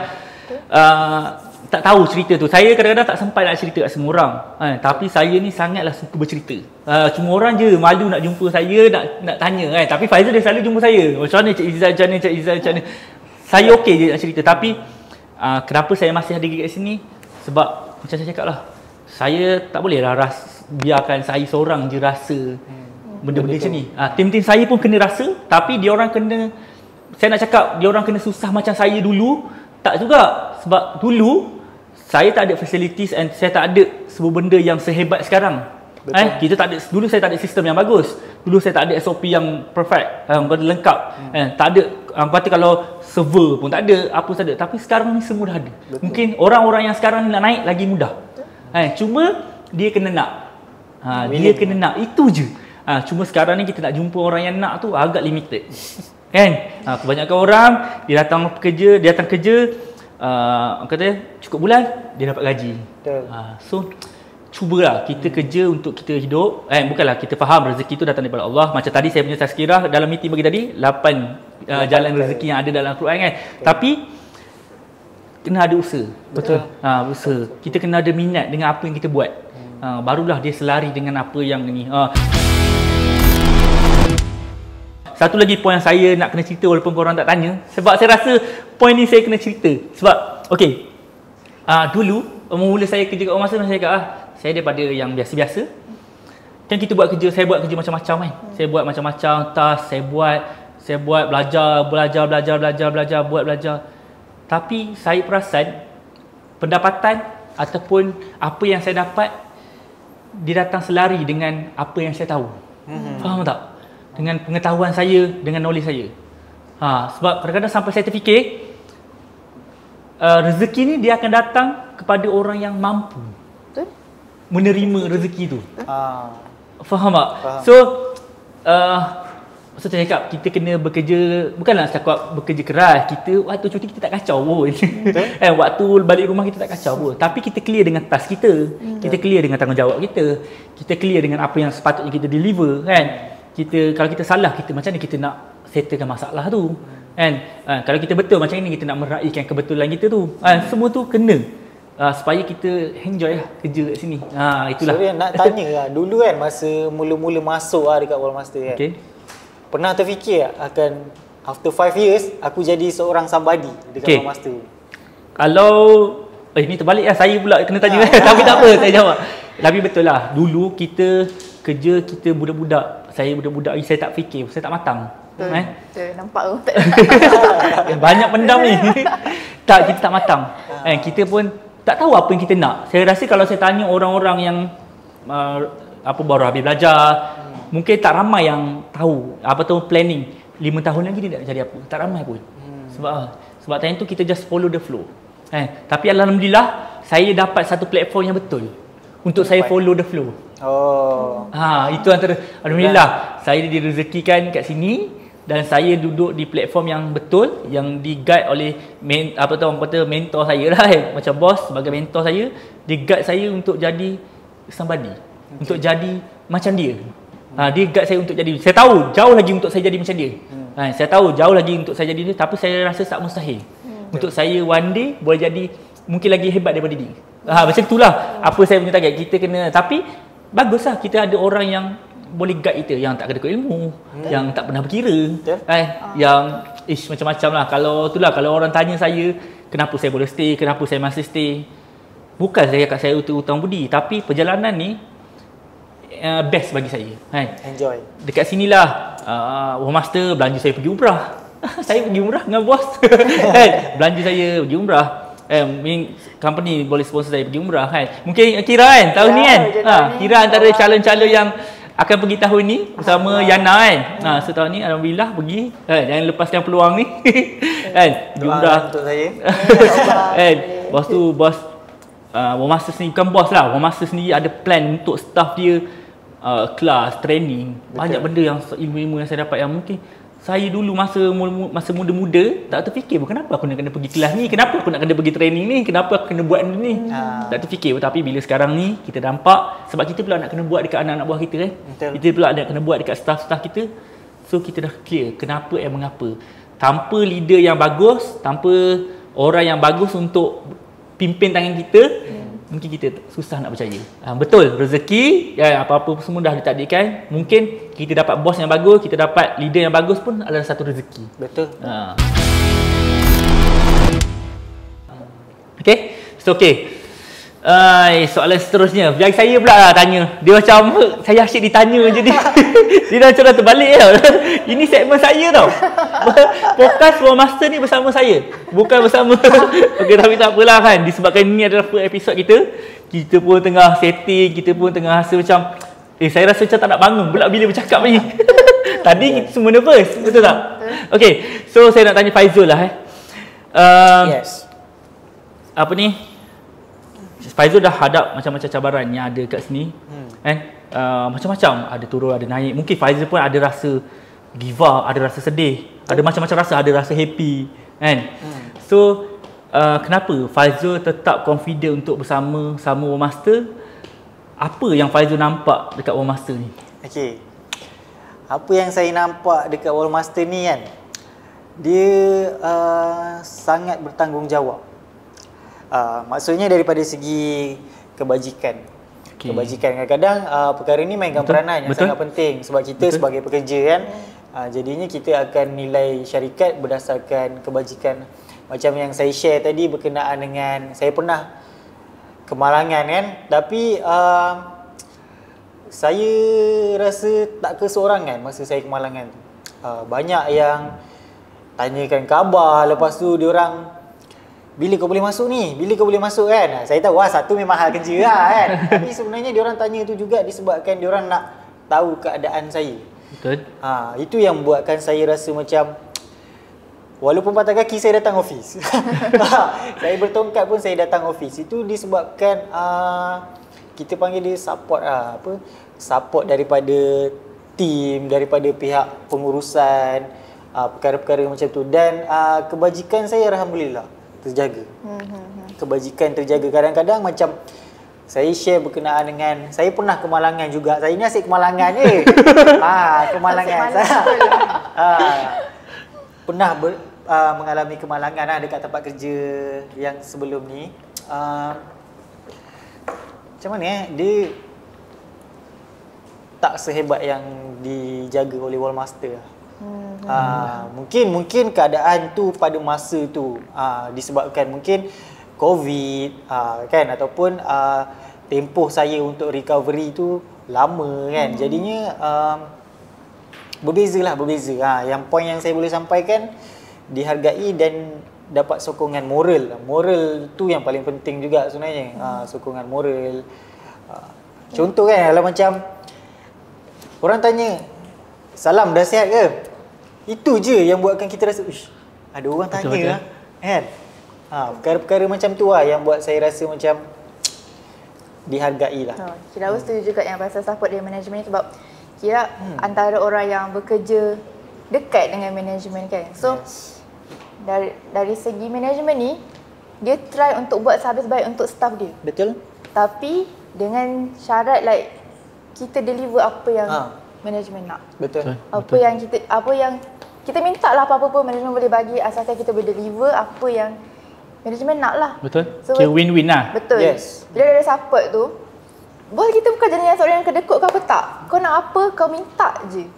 tak tahu cerita tu. Saya kadang-kadang tak sempat nak cerita kat semua orang. Tapi saya ni sangatlah suka bercerita. Cuma orang je malu nak jumpa saya, nak tanya Tapi Faizal dia selalu jumpa saya. Macam mana Cik Izzat, macam mana? Saya okey je nak cerita. Tapi kenapa saya masih ada kat sini? Sebab macam saya cakap lah, saya tak boleh lah biarkan saya seorang je rasa benda-benda macam ni. Tim-tim saya pun kena rasa, tapi dia orang kena, saya nak cakap dia orang kena susah macam saya dulu. Tak juga. Sebab dulu saya tak ada facilities and saya tak ada semua benda yang sehebat sekarang. Kita tak ada, dulu saya tak ada sistem yang bagus. Dulu saya tak ada SOP yang perfect, lengkap. Tak ada, kata kalau server pun tak ada, apa saja. Tapi sekarang ni semua dah ada. Mungkin orang-orang yang sekarang ni nak naik lagi mudah. Cuma dia kena nak. Dia kena nak, itu je. Cuma sekarang ni kita nak jumpa orang yang nak tu agak limited. Kebanyakan orang dia datang kerja, kata cukup bulan dia dapat gaji. So cubalah kita kerja untuk kita hidup. Bukanlah, kita faham rezeki tu datang daripada Allah. Macam tadi saya punya tazkirah dalam meeting bagi tadi 8 jalan rezeki yang ada dalam Al-Quran Tapi kena ada usaha. Betul. Usaha. Kita kena ada minat dengan apa yang kita buat. Barulah dia selari dengan apa yang ni. Satu lagi poin yang saya nak kena cerita walaupun korang tak tanya. Sebab saya rasa poin ni saya kena cerita. Sebab, dulu, mula saya kerja kat rumah saya cakap saya daripada yang biasa-biasa. Kan kita buat kerja, saya buat kerja macam-macam Saya buat macam-macam task, saya buat belajar. Tapi saya perasan, pendapatan ataupun apa yang saya dapat, dia datang selari dengan apa yang saya tahu. Faham tak? Dengan pengetahuan saya, dengan knowledge saya. Sebab kadang-kadang sampai saya terfikir, rezeki ni dia akan datang kepada orang yang mampu menerima rezeki tu. Faham tak? So, saya cakap kita kena bekerja, bukanlah cakap bekerja keras. Kita waktu cuti kita tak kacau pun. Waktu balik rumah kita tak kacau pun. Tapi kita clear dengan task kita. Kita clear dengan tanggungjawab kita. Kita clear dengan apa yang sepatutnya kita deliver kalau kita salah, kita macam ni kita nak settlekan masalah tu kalau kita betul macam ni kita nak meraihkan kebetulan kita tu. Semua tu kena supaya kita enjoy lah kerja kat sini. Itulah. Sorry, nak tanya lah, dulu masa mula-mula masuk dekat Wall Master pernah terfikir akan after 5 years aku jadi seorang somebody dekat Wall Master? Kalau ni terbalik saya pula kena tanya tapi tak apa, saya jawab. Tapi betul lah, dulu kita kerja, kita budak-budak. Saya budak-budak ni, saya tak fikir, saya tak matang. Nampak tu. Banyak pendam ni. Kita tak matang. Kita pun tak tahu apa yang kita nak. Saya rasa kalau saya tanya orang-orang yang baru habis belajar, mungkin tak ramai yang tahu apa tu planning 5 tahun lagi dia nak jadi apa. Tak ramai pun. Sebab time tu kita just follow the flow. Tapi alhamdulillah saya dapat satu platform yang betul untuk saya follow the flow. Itu antara, alhamdulillah saya direzekikan kat sini dan saya duduk di platform yang betul, yang di-guide oleh mentor saya lah macam bos sebagai mentor saya, dia guide saya untuk jadi somebody, untuk jadi macam dia. Dia guide saya untuk jadi, saya tahu jauh lagi untuk saya jadi macam dia. Saya tahu jauh lagi untuk saya jadi dia, tapi saya rasa tak mustahil untuk saya one day boleh jadi mungkin lagi hebat daripada dia. Macam itulah apa saya punya target. Kita kena, tapi baguslah kita ada orang yang boleh guide kita, yang tak ada ilmu, yang tak pernah berkira, yang macam-macam lah. Kalau orang tanya saya kenapa saya boleh stay, kenapa saya masih stay, bukan saya cakap saya hutang budi, tapi perjalanan ni best bagi saya. Enjoy. Dekat sinilah Wall Master belanja saya pergi umrah. Saya pergi umrah dengan bos. Kan? Belanja saya pergi umrah. Company boleh sponsor saya pergi umrah kan. Mungkin Kira kan tahun ni kan. Kira antara calon-calon yang akan pergi tahun ni bersama Yana kan. So tahun ni alhamdulillah pergi. Jangan lepaskan peluang ni. Kan? Pergi umrah untuk saya. kan. Lepas tu bos War Master sendiri bukan bos lah. War Master sendiri ada plan untuk staff dia kelas, training. Banyak benda yang ilmu-ilmu yang saya dapat yang mungkin saya dulu masa muda-muda tak terfikir pun kenapa aku nak kena pergi kelas ni, kenapa aku nak kena pergi training ni, kenapa aku kena buat ni. Tak terfikir. Tapi bila sekarang ni kita nampak, sebab kita pula nak kena buat dekat anak-anak buah kita kan. Betul. Kita pula nak kena buat dekat staff-staff kita. So kita dah clear kenapa and mengapa. Tanpa leader yang bagus, tanpa orang yang bagus untuk pimpin tangan kita, mungkin kita susah nak percaya. Betul, rezeki apa-apa semua dah ditakdirkan. Mungkin kita dapat bos yang bagus, kita dapat leader yang bagus pun adalah satu rezeki. Betul. Okay, so soalan seterusnya biar saya pula lah tanya. Dia macam saya asyik ditanya je dia. Dia dah macam dah terbalik tau. Ini segmen saya tau. Podcast War Master ni bersama saya, bukan bersama. Okey, tapi tak apalah kan. Disebabkan ini adalah first episode kita pun tengah setting, kita pun tengah rasa macam saya rasa macam tak nak bangun pula bila bercakap ni. Tadi kita semua nervous, betul tak? Okey, so saya nak tanya Faizul lah Yes. Apa ni? Faizul dah hadap macam-macam cabaran yang ada kat sini. Kan? Macam-macam, ada turun, ada naik. Mungkin Faizul pun ada rasa give up, ada rasa sedih, ada macam-macam rasa, ada rasa happy, kan? So kenapa Faizul tetap confident untuk bersama War Master? Apa yang Faizul nampak dekat War Master ni? Okey. Apa yang saya nampak dekat War Master ni kan, dia sangat bertanggungjawab. Maksudnya daripada segi kebajikan. Kebajikan kadang-kadang perkara ni mainkan peranan yang sangat penting sebab kita sebagai pekerja kan. Jadinya kita akan nilai syarikat berdasarkan kebajikan. Macam yang saya share tadi berkenaan dengan saya pernah kemalangan kan, tapi saya rasa tak keseorangan masa saya kemalangan tu. Banyak yang tanyakan khabar, lepas tu diorang bila kau boleh masuk ni? Bila kau boleh masuk kan? Saya tahu satu memang hal kerja lah kan. Tapi sebenarnya diorang tanya tu juga disebabkan diorang nak tahu keadaan saya. Betul. Itu yang buatkan saya rasa macam walaupun patah kaki saya datang office. Saya bertongkat pun saya datang office. Itu disebabkan kita panggil dia support support daripada tim, daripada pihak pengurusan, perkara-perkara macam tu. Dan kebajikan saya alhamdulillah terjaga. Kebajikan terjaga. Kadang-kadang macam saya share berkenaan dengan saya pernah kemalangan juga. Saya ni asyik kemalangan je. Kemalangan. Pernah mengalami kemalangan dekat tempat kerja yang sebelum ni. Macam mana dia tak sehebat yang dijaga oleh War Master. Mungkin keadaan tu pada masa tu disebabkan mungkin COVID kan, ataupun tempoh saya untuk recovery tu lama kan. Jadinya berbeza. Yang poin yang saya boleh sampaikan, dihargai dan dapat sokongan moral. Moral tu yang paling penting juga sebenarnya. Sokongan moral. Contoh kan, kalau macam orang tanya, "Salam, dah sihat ke?" Itu je yang buatkan kita rasa, ada orang tanya lah, kan? Perkara-perkara macam tu lah yang buat saya rasa macam dihargai lah. Kira aku setuju juga yang pasal support dari management ni, sebab kira antara orang yang bekerja dekat dengan management kan. So dari segi management ni, dia try untuk buat sehabis baik untuk staff dia. Betul. Tapi dengan syarat kita deliver apa yang management nak. Betul. Apa yang kita minta lah, apa-apa pun management boleh bagi asalkan kita boleh deliver apa yang management nak lah. Betul. So, Kira win-win lah. Betul. Yes. Bila ada support tu, bos kita bukan jenis seorang yang kedekut ke apa tak. Kau nak apa, kau minta je.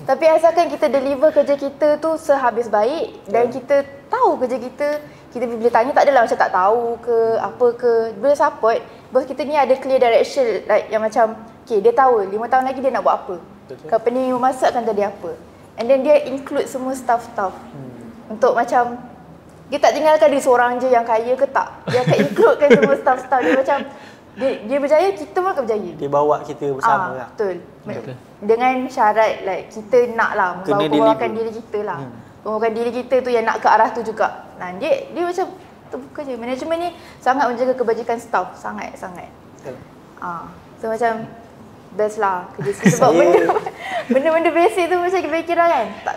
Tapi asalkan kita deliver kerja kita tu sehabis baik dan kita tahu kerja kita bila tanya tak adalah macam tak tahu ke apa ke. Bila support, bos kita ni ada clear direction, like yang macam dia tahu 5 tahun lagi dia nak buat apa. Company yang masak akan jadi apa. And then dia include semua staff-staff. untuk macam dia tak tinggalkan dia seorang je yang kaya ke tak. Dia akan includekan semua staff-staff dia macam dia berjaya, kita pun akan berjaya. Dia bawa kita bersama lah. Betul. Dengan syarat like kita nak lah membawakan diri kita lah. Membawakan diri kita tu yang nak ke arah tu juga. Nah, dia macam terbuka je. Management ni sangat menjaga kebajikan staff, sangat-sangat. So macam best lah kerja sini sebab benda-benda basic tu macam kita kira kan. Tak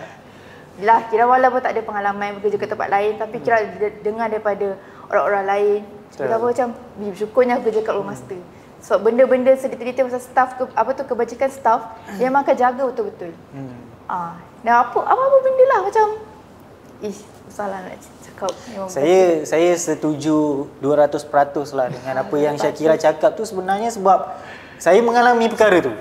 lah, kira walaupun tak ada pengalaman bekerja ke tempat lain, tapi kira dengar daripada orang-orang lain. Kita macam bersyukurnya aku kerja kat World Master. So benda-benda sedikit-sedikit pasal staff kebajikan staff dia memang akan jaga betul-betul. Dan apa benda lah macam salah nak cakap. Saya setuju 200% lah dengan apa yang Syakira cakap tu, sebenarnya sebab saya mengalami perkara tu.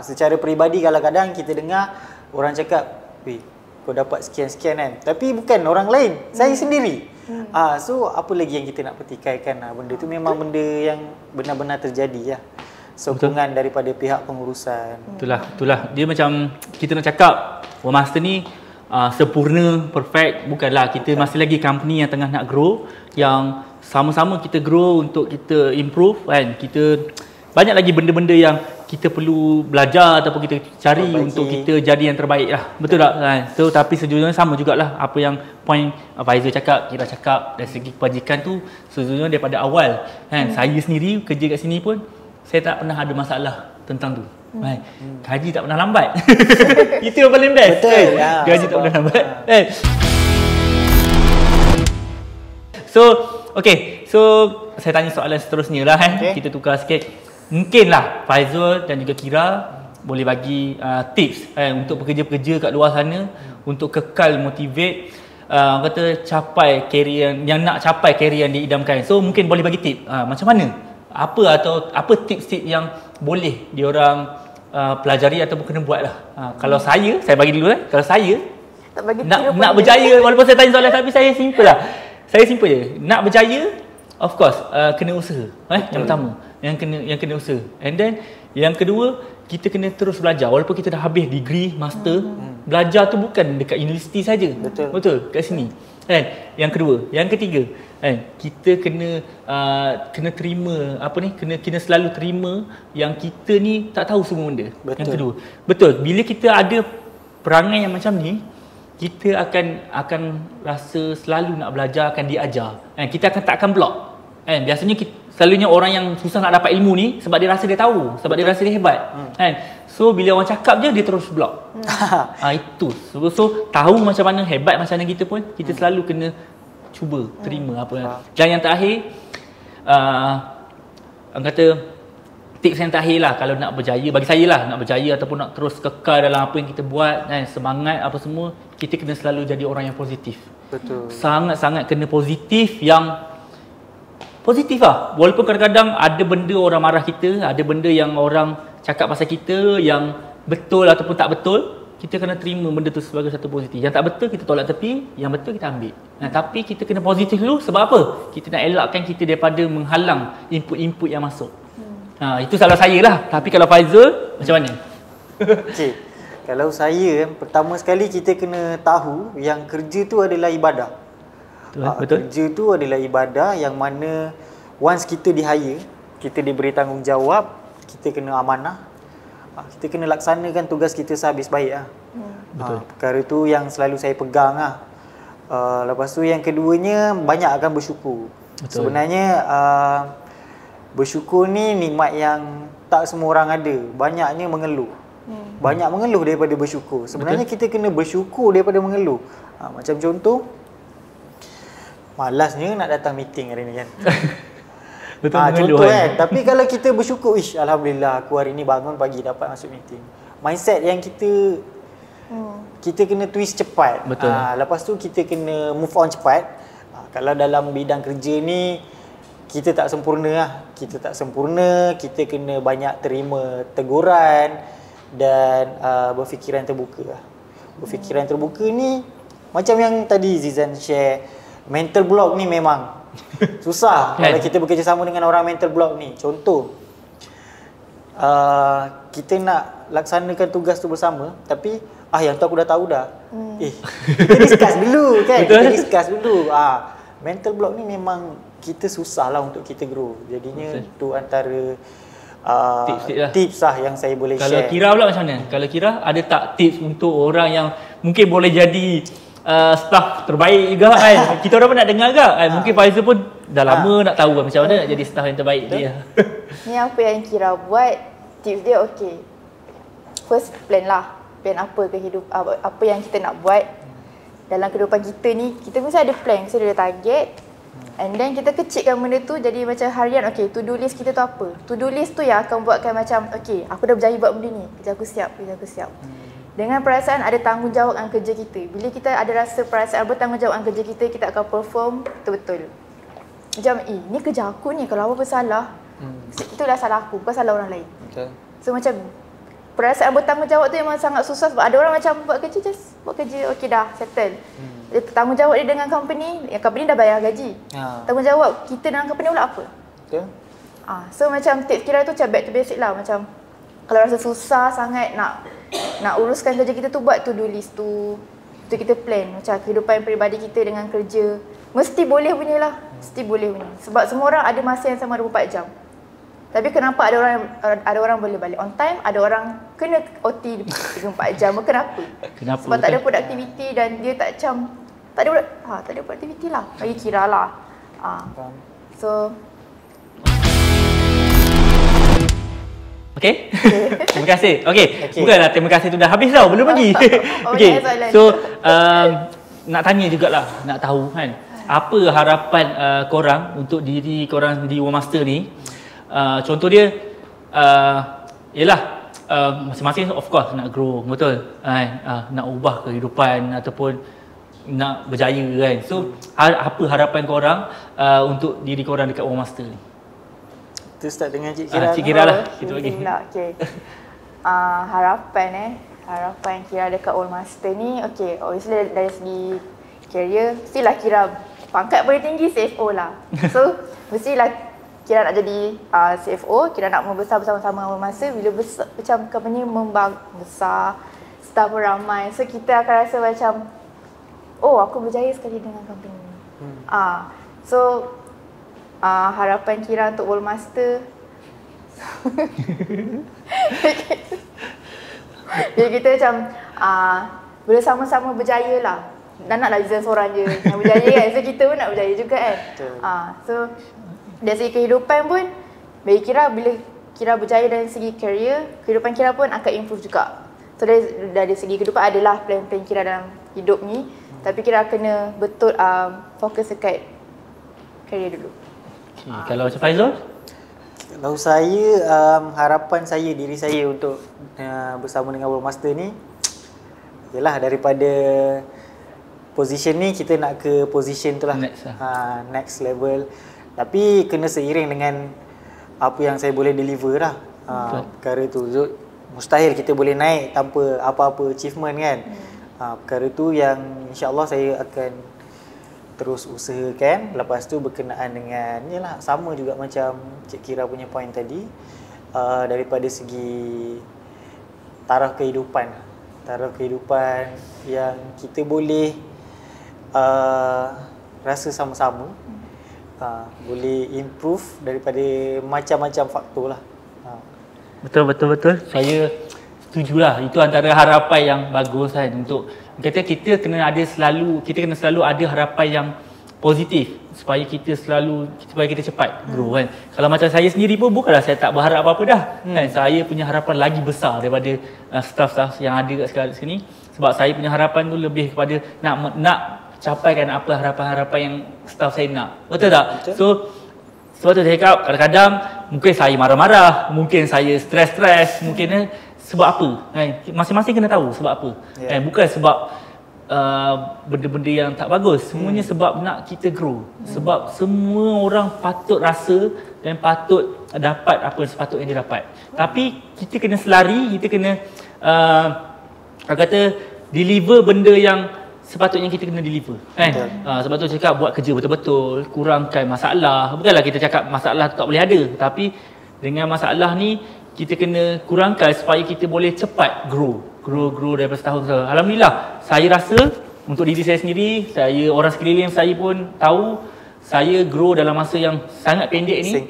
Secara peribadi kadang-kadang kita dengar orang cakap, "Weh, kau dapat sekian-sekian kan." Tapi bukan orang lain, saya sendiri. So apa lagi yang kita nak petikaikan benda tu memang benda yang benar-benar terjadi lah. Sokongan daripada pihak pengurusan. Itulah. Dia macam kita nak cakap World Master ni sempurna, perfect. Bukanlah, kita masih lagi company yang tengah nak grow, yang sama-sama kita grow untuk kita improve kan. Kita banyak lagi benda-benda yang kita perlu belajar ataupun kita cari untuk kita jadi yang terbaik lah. Betul tak kan? So tapi sejujurnya sama jugalah apa yang point Faizal cakap, Kira cakap, dari segi kebajikan tu sejujurnya daripada awal kan. Saya sendiri kerja kat sini pun saya tak pernah ada masalah tentang tu. Kan? Gaji tak pernah lambat. Itu yang paling best. Betul. Gaji tak pernah lambat. So saya tanya soalan seterusnya lah kan. Kita tukar sikit. Mungkinlah Faizal dan juga Kira boleh bagi tips untuk pekerja-pekerja kat luar sana untuk kekal motivate kata capai career yang nak capai career yang diidamkan. So mungkin boleh bagi tip macam mana? Apa tips-tips yang boleh diorang pelajari ataupun kena buat lah. Kalau saya bagi dulu kalau saya nak berjaya, walaupun saya tanya soalan tapi saya simple lah. Saya simple je. Nak berjaya, of course kena usaha. Yang pertama yang kena usaha. And then yang kedua, kita kena terus belajar walaupun kita dah habis degree master. Belajar tu bukan dekat universiti saja. Betul kat sini kan. Yang kedua, yang ketiga kan, kita kena terima kena selalu terima yang kita ni tak tahu semua benda. Yang kedua, betul, bila kita ada perangai yang macam ni, kita akan rasa selalu nak belajar, akan diajar kan. Kita tak akan block kan. Biasanya selalunya orang yang susah nak dapat ilmu ni sebab dia rasa dia tahu, sebab dia rasa dia hebat kan. So bila orang cakap je dia terus block. Itu. So tahu macam mana, hebat macam mana kita pun, kita selalu kena cuba terima apa. Dan yang terakhir orang kata tips yang terakhir lah, kalau nak berjaya, bagi saya lah, nak berjaya ataupun nak terus kekal dalam apa yang kita buat kan, semangat apa semua, kita kena selalu jadi orang yang positif. Betul. Sangat-sangat kena positif, yang positif lah. Walaupun kadang-kadang ada benda orang marah kita, ada benda yang orang cakap pasal kita yang betul ataupun tak betul, kita kena terima benda tu sebagai satu positif. Yang tak betul kita tolak tepi, yang betul kita ambil. Tapi kita kena positif dulu, sebab apa? Kita nak elakkan kita daripada menghalang input-input yang masuk. Itu salah saya lah. Tapi kalau Faizal, macam mana? Okey. Kalau saya, pertama sekali kita kena tahu yang kerja tu adalah ibadah. Betul. Kerja tu adalah ibadah yang mana once kita di-hire, kita diberi tanggungjawab, kita kena amanah, kita kena laksanakan tugas kita sehabis baik lah. Betul. Perkara tu yang selalu saya pegang lah. Lepas tu yang keduanya, banyak akan bersyukur. Betul. Sebenarnya bersyukur ni nikmat yang tak semua orang ada. Banyaknya mengeluh. Banyak mengeluh daripada bersyukur. Sebenarnya kita kena bersyukur daripada mengeluh. Macam contoh, malasnya nak datang meeting hari ni kan. Betul, contoh kan. Tapi kalau kita bersyukur, alhamdulillah aku hari ni bangun pagi dapat masuk meeting. Mindset yang kita kena twist cepat. Betul. Lepas tu kita kena move on cepat. Kalau dalam bidang kerja ni kita tak sempurna lah. Kita tak sempurna, kita kena banyak terima teguran dan berfikiran terbuka lah. Berfikiran terbuka ni macam yang tadi Zizan share, mental block ni memang susah kalau kita bekerjasama dengan orang mental block ni. Contoh, kita nak laksanakan tugas tu bersama, tapi yang tu aku dah tahu dah. Kita discuss dulu kan. Betul. Kita discuss dulu. Mental block ni memang kita susah lah untuk kita grow. Jadinya tu antara tips lah yang saya boleh Kalau share. Kira pula macam mana? Kalau Kira ada tak tips untuk orang yang mungkin boleh jadi staff terbaik juga kan? Kita orang pun nak dengar ke? Mungkin Faizal pun dah lama nak tahu macam mana nak jadi staff yang terbaik dia. Ni apa yang Kira buat, tips dia okey. First plan lah. Plan apa apa yang kita nak buat dalam kehidupan kita ni. Kita mesti ada plan, mesti ada target. And then kita kecilkan benda tu jadi macam harian. Okay, to do list kita tu apa? To do list tu yang akan buatkan macam, okay, aku dah berjaya buat benda ni. Kerja aku siap. Dengan perasaan ada tanggungjawab dengan kerja kita. Bila kita ada rasa perasaan bertanggungjawab dengan kerja kita, kita akan perform betul-betul. Macam, ni kerja aku ni, kalau apa-apa salah, itulah salah aku, bukan salah orang lain. Betul. So macam, perasaan bertanggungjawab tu memang sangat susah sebab ada orang macam buat kerja, okay dah, settle. Tanggungjawab dia dengan company, yang company dah bayar gaji. Tanggungjawab kita dengan company pula apa? Betul. So macam tips Kira tu macam back to basic lah. Macam kalau rasa susah sangat nak uruskan kerja kita tu, buat to do list tu. Tu kita plan macam kehidupan peribadi kita dengan kerja. Mesti boleh punya lah. Mesti boleh punya. Sebab semua orang ada masa yang sama 24 jam. Tapi kenapa ada orang boleh balik on time, ada orang kena OT 24 jam. Kenapa? Sebab tak ada productivity dan dia tak ada productivity lah. Bagi Kira lah. So Okay. Terima kasih. Okay. Bukanlah terima kasih tu dah habis tau, belum lagi. Okay. So nak tanya jugalah, nak tahu kan, apa harapan korang untuk diri korang di War Master ni? Contoh dia ialah masing-masing of course nak grow, betul kan, nak ubah kehidupan ataupun nak berjaya kan. So apa harapan korang untuk diri korang dekat War Master ni? Kita start dengan Cik Kira. Cik Kira lah, kita bagi. Okay. Harapan Kira dekat War Master ni, okay, obviously dari segi career, mestilah Kira pangkat paling tinggi CFO lah. So mestilah Kira nak jadi CFO, Kira nak membesar bersama-sama War Master. Bila besar, macam company membesar, staff ramai, so kita akan rasa macam, oh, aku berjaya sekali dengan company ni. So harapan Kira untuk War Master jadi kita macam boleh sama-sama berjaya lah. Dan naklah Izan seorang je yang berjaya kan, so kita pun nak berjaya juga kan. So dari segi kehidupan pun, bagi Kira, bila Kira berjaya dari segi career, kehidupan Kira pun akan improve juga. So dari segi kehidupan adalah plan-plan Kira dalam hidup ni, tapi Kira kena betul fokus dekat career dulu. Kalau macam Faizal? Kalau saya, harapan saya, diri saya untuk bersama dengan War Master ni, ialah daripada position ni kita nak ke position tu lah, next level. Tapi kena seiring dengan apa yang saya boleh deliver lah. Perkara tu mustahil kita boleh naik tanpa apa-apa achievement kan. Perkara tu yang insya-Allah saya akan terus usahakan. Lepas tu berkenaan dengan, yalah, sama juga macam Cik Kira punya point tadi, daripada segi taraf kehidupan yang kita boleh rasa sama-sama, boleh improve daripada macam-macam faktor lah. Betul. Saya setujulah. Itu antara harapan yang bagus kan, untuk kita kena selalu ada harapan yang positif supaya kita cepat grow kan. Kalau macam saya sendiri pun bukanlah saya tak berharap apa-apa dah kan. Saya punya harapan lagi besar daripada staff-staff yang ada kat sini, sebab saya punya harapan tu lebih kepada nak capaikan apa harapan-harapan yang staff saya nak. Betul tak? Betul. So sebab tu saya cakap, kadang-kadang mungkin saya marah-marah, mungkin saya stres-stres, mungkin sebab apa kan? Masing-masing kena tahu sebab apa. Kan? Bukan sebab benda-benda yang tak bagus. Semuanya sebab nak kita grow. Sebab semua orang patut rasa dan patut dapat apa yang sepatutnya dia dapat. Tapi kita kena selari, kita kena deliver benda yang sepatutnya kita kena deliver kan. Sebab tu cakap buat kerja betul-betul, kurangkan masalah. Bukanlah kita cakap masalah tu tak boleh ada, tapi dengan masalah ni kita kena kurangkan supaya kita boleh cepat grow. grow daripada setahun ke setahun. Alhamdulillah, saya rasa untuk diri saya sendiri, orang sekeliling saya pun tahu saya grow dalam masa yang sangat pendek ni,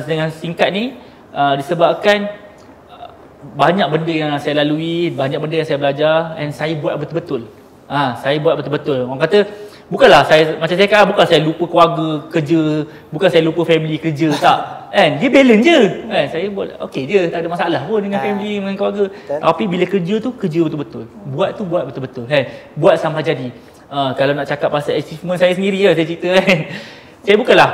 dengan singkat ni, disebabkan banyak benda yang saya lalui, banyak benda yang saya belajar, and saya buat betul-betul. Saya buat betul-betul. Orang kata bukanlah saya, macam saya kata, bukan saya lupa keluarga kerja, bukan saya lupa family kerja, tak. Dia balance je. Saya buat okey je, tak ada masalah pun dengan family, dengan keluarga. Tapi bila kerja tu, kerja betul-betul. Buat tu buat betul-betul. Buat sampai jadi. Kalau nak cakap pasal achievement saya sendiri lah, saya cerita saya bukanlah,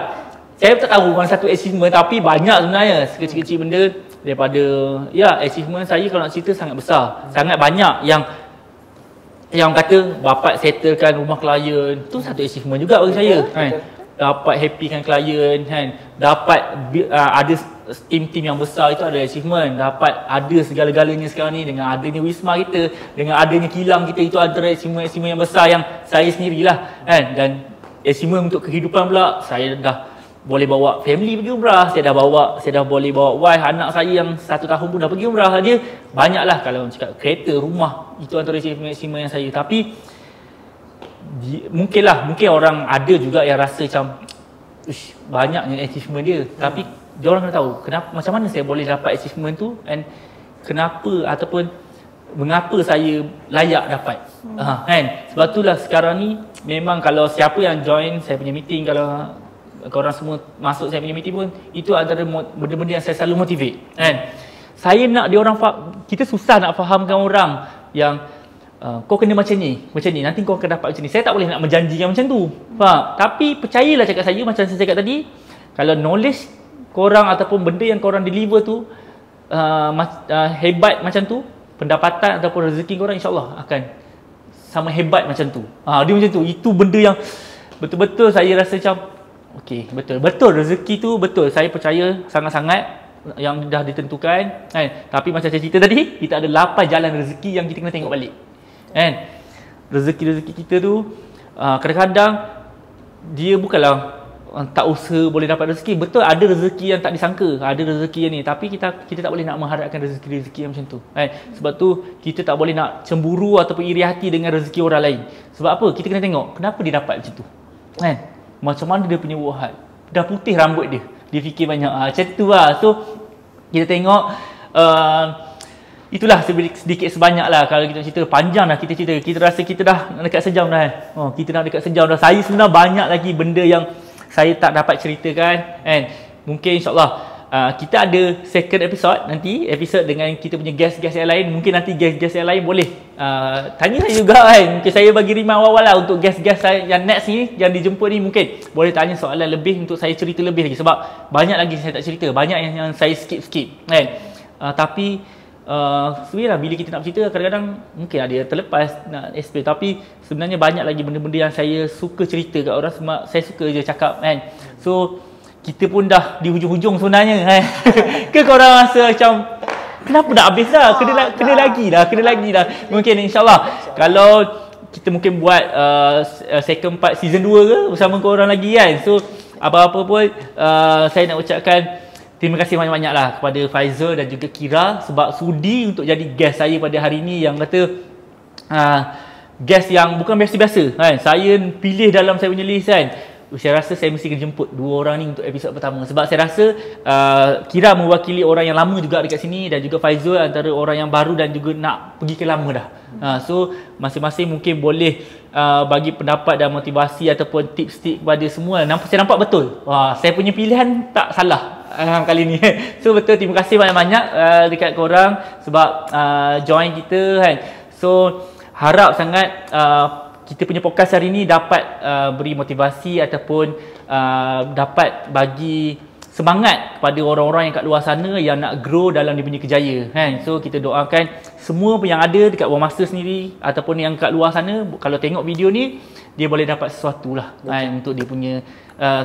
saya tak tahu mana satu achievement, tapi banyak sebenarnya sekecil-kecil benda daripada achievement saya kalau nak cerita sangat besar. Sangat banyak yang kata dapat settlekan rumah klien tu satu achievement juga bagi saya. Dapat happykan klien dapat ada tim yang besar, itu ada achievement. Dapat ada segala-galanya sekarang ni dengan adanya Wisma kita, dengan adanya kilang kita, itu ada achievement yang besar yang saya sendirilah dan achievement untuk kehidupan pula, saya dah boleh bawa family pergi umrah, saya dah boleh bawa wife, anak saya yang 1 tahun pun dah pergi umrah. Dia banyaklah kalau cakap kereta, rumah, itu antara achievement yang saya. Tapi mungkin orang ada juga yang rasa macam banyaknya achievement dia, tapi dia orang kena tahu kenapa, macam mana saya boleh dapat achievement tu, and kenapa ataupun mengapa saya layak dapat. Sebab itulah sekarang ni memang kalau siapa yang join saya punya meeting, kalau korang semua masuk saya punya meeting pun, itu antara benda-benda yang saya selalu motivate. Saya nak dia orang kita susah nak fahamkan orang yang kau kena macam ni, nanti kau akan dapat macam ni. Saya tak boleh nak menjanjikan macam tu, faham? Tapi percayalah cakap saya, macam saya cakap tadi, kalau knowledge korang ataupun benda yang korang deliver tu hebat macam tu, pendapatan ataupun rezeki korang insyaAllah akan sama hebat macam tu. Dia macam tu. Itu benda yang betul-betul saya rasa macam okey, betul rezeki tu betul. Saya percaya sangat-sangat yang dah ditentukan. Tapi macam saya cerita tadi, kita ada 8 jalan rezeki yang kita kena tengok balik. Rezeki kita tu kadang-kadang dia bukanlah tak usaha boleh dapat rezeki. Betul ada rezeki yang tak disangka, ada rezeki yang ni, tapi kita tak boleh nak mengharapkan rezeki yang macam tu. Sebab tu kita tak boleh nak cemburu ataupun iri hati dengan rezeki orang lain. Sebab apa? Kita kena tengok kenapa dia dapat macam tu. Macam mana dia punya buat, dah putih rambut dia fikir banyak, macam tu lah. So kita tengok itulah sedikit sebanyak lah. Kalau kita cerita panjang dah, kita rasa kita dah dekat sejam dah. Kita dah dekat sejam dah. Saya sebenarnya banyak lagi benda yang saya tak dapat ceritakan, mungkin insyaAllah kita ada second episode nanti, episode dengan kita punya guest-guest yang lain. Mungkin nanti guest-guest yang lain boleh tanya saya juga Mungkin saya bagi remind awal-awal lah untuk guest-guest saya yang next ni, yang dijemput ni, mungkin boleh tanya soalan lebih untuk saya cerita lebih lagi. Sebab banyak lagi saya tak cerita, banyak yang saya skip tapi sebenarnya bila kita nak cerita, kadang-kadang mungkin ada yang terlepas nak explain, tapi sebenarnya banyak lagi benda-benda yang saya suka cerita kat orang. Sebab saya suka je cakap So kita pun dah di hujung-hujung sebenarnya ke korang rasa macam kenapa dah habis dah, kena lagi dah. Mungkin insyaAllah kalau kita mungkin buat second part season 2 ke bersama korang lagi So apa-apa pun saya nak ucapkan terima kasih banyak-banyak lah kepada Faizal dan juga Kira sebab sudi untuk jadi guest saya pada hari ini, yang kata guest yang bukan biasa-biasa saya pilih dalam saya punya list saya rasa saya mesti kena jemput 2 orang ni untuk episod pertama. Sebab saya rasa Kira mewakili orang yang lama juga dekat sini, dan juga Faizal antara orang yang baru dan juga nak pergi ke lama dah. So masing-masing mungkin boleh bagi pendapat dan motivasi ataupun tips-tips kepada semua. Saya nampak betul saya punya pilihan tak salah kali ni. So betul, terima kasih banyak-banyak dekat korang sebab join kita So harap sangat kita punya podcast hari ni dapat beri motivasi ataupun dapat bagi semangat kepada orang-orang yang kat luar sana yang nak grow dalam dia punya kerjaya So kita doakan semua yang ada dekat Wallmaster sendiri ataupun yang kat luar sana, kalau tengok video ni dia boleh dapat sesuatu lah untuk dia punya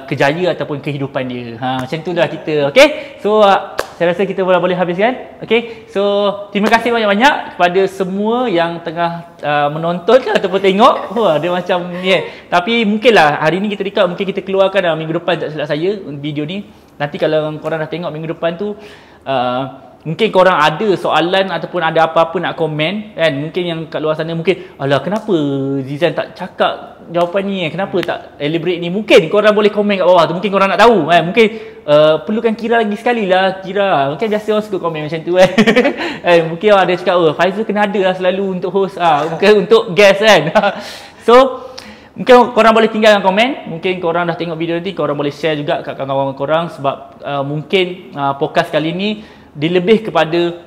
kerjaya ataupun kehidupan dia. Macam tu lah kita. Okay, so saya rasa kita boleh habiskan. Okay, so terima kasih banyak-banyak kepada semua yang tengah menonton ataupun tengok. Dia macam tapi mungkinlah hari ni kita record, mungkin kita keluarkan minggu depan tak silap saya video ni. Nanti kalau korang dah tengok minggu depan tu mungkin korang ada soalan ataupun ada apa-apa nak komen kan, mungkin yang kat luar sana mungkin alah kenapa Zizan tak cakap jawapan ni, kenapa tak elaborate ni, mungkin korang boleh komen kat bawah tu, mungkin korang nak tahu kan, mungkin perlukan Kira lagi sekali lah. Kira mungkin biasa orang suka komen macam tu kan. Mungkin ada cakap Faizal kena ada lah selalu untuk host, mungkin untuk guest kan. So mungkin korang boleh tinggalkan komen. Mungkin korang dah tengok video nanti, korang boleh share juga kat kawan-kawan korang. Sebab mungkin podcast kali ni dia lebih kepada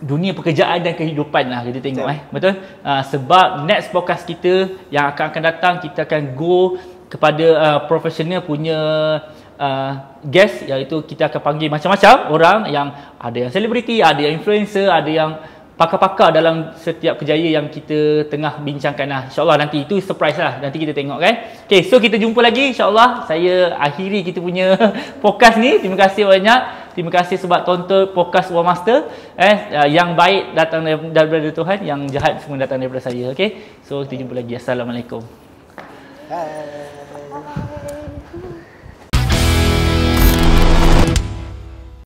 dunia pekerjaan dan kehidupan lah kita tengok. Betul? Sebab next podcast kita yang akan datang, kita akan go kepada profesional punya guest, iaitu kita akan panggil macam-macam orang, yang ada yang selebriti, ada yang influencer, ada yang pakar-pakar dalam setiap kerjaya yang kita tengah bincangkan lah. InsyaAllah nanti itu surprise lah, nanti kita tengok kan. Okay, so kita jumpa lagi insyaAllah. Saya akhiri kita punya podcast ni. Terima kasih banyak. Terima kasih sebab tonton podcast War Master. Yang baik datang daripada Tuhan, yang jahat semua datang daripada saya. Okay, so kita jumpa lagi. Assalamualaikum. Bye.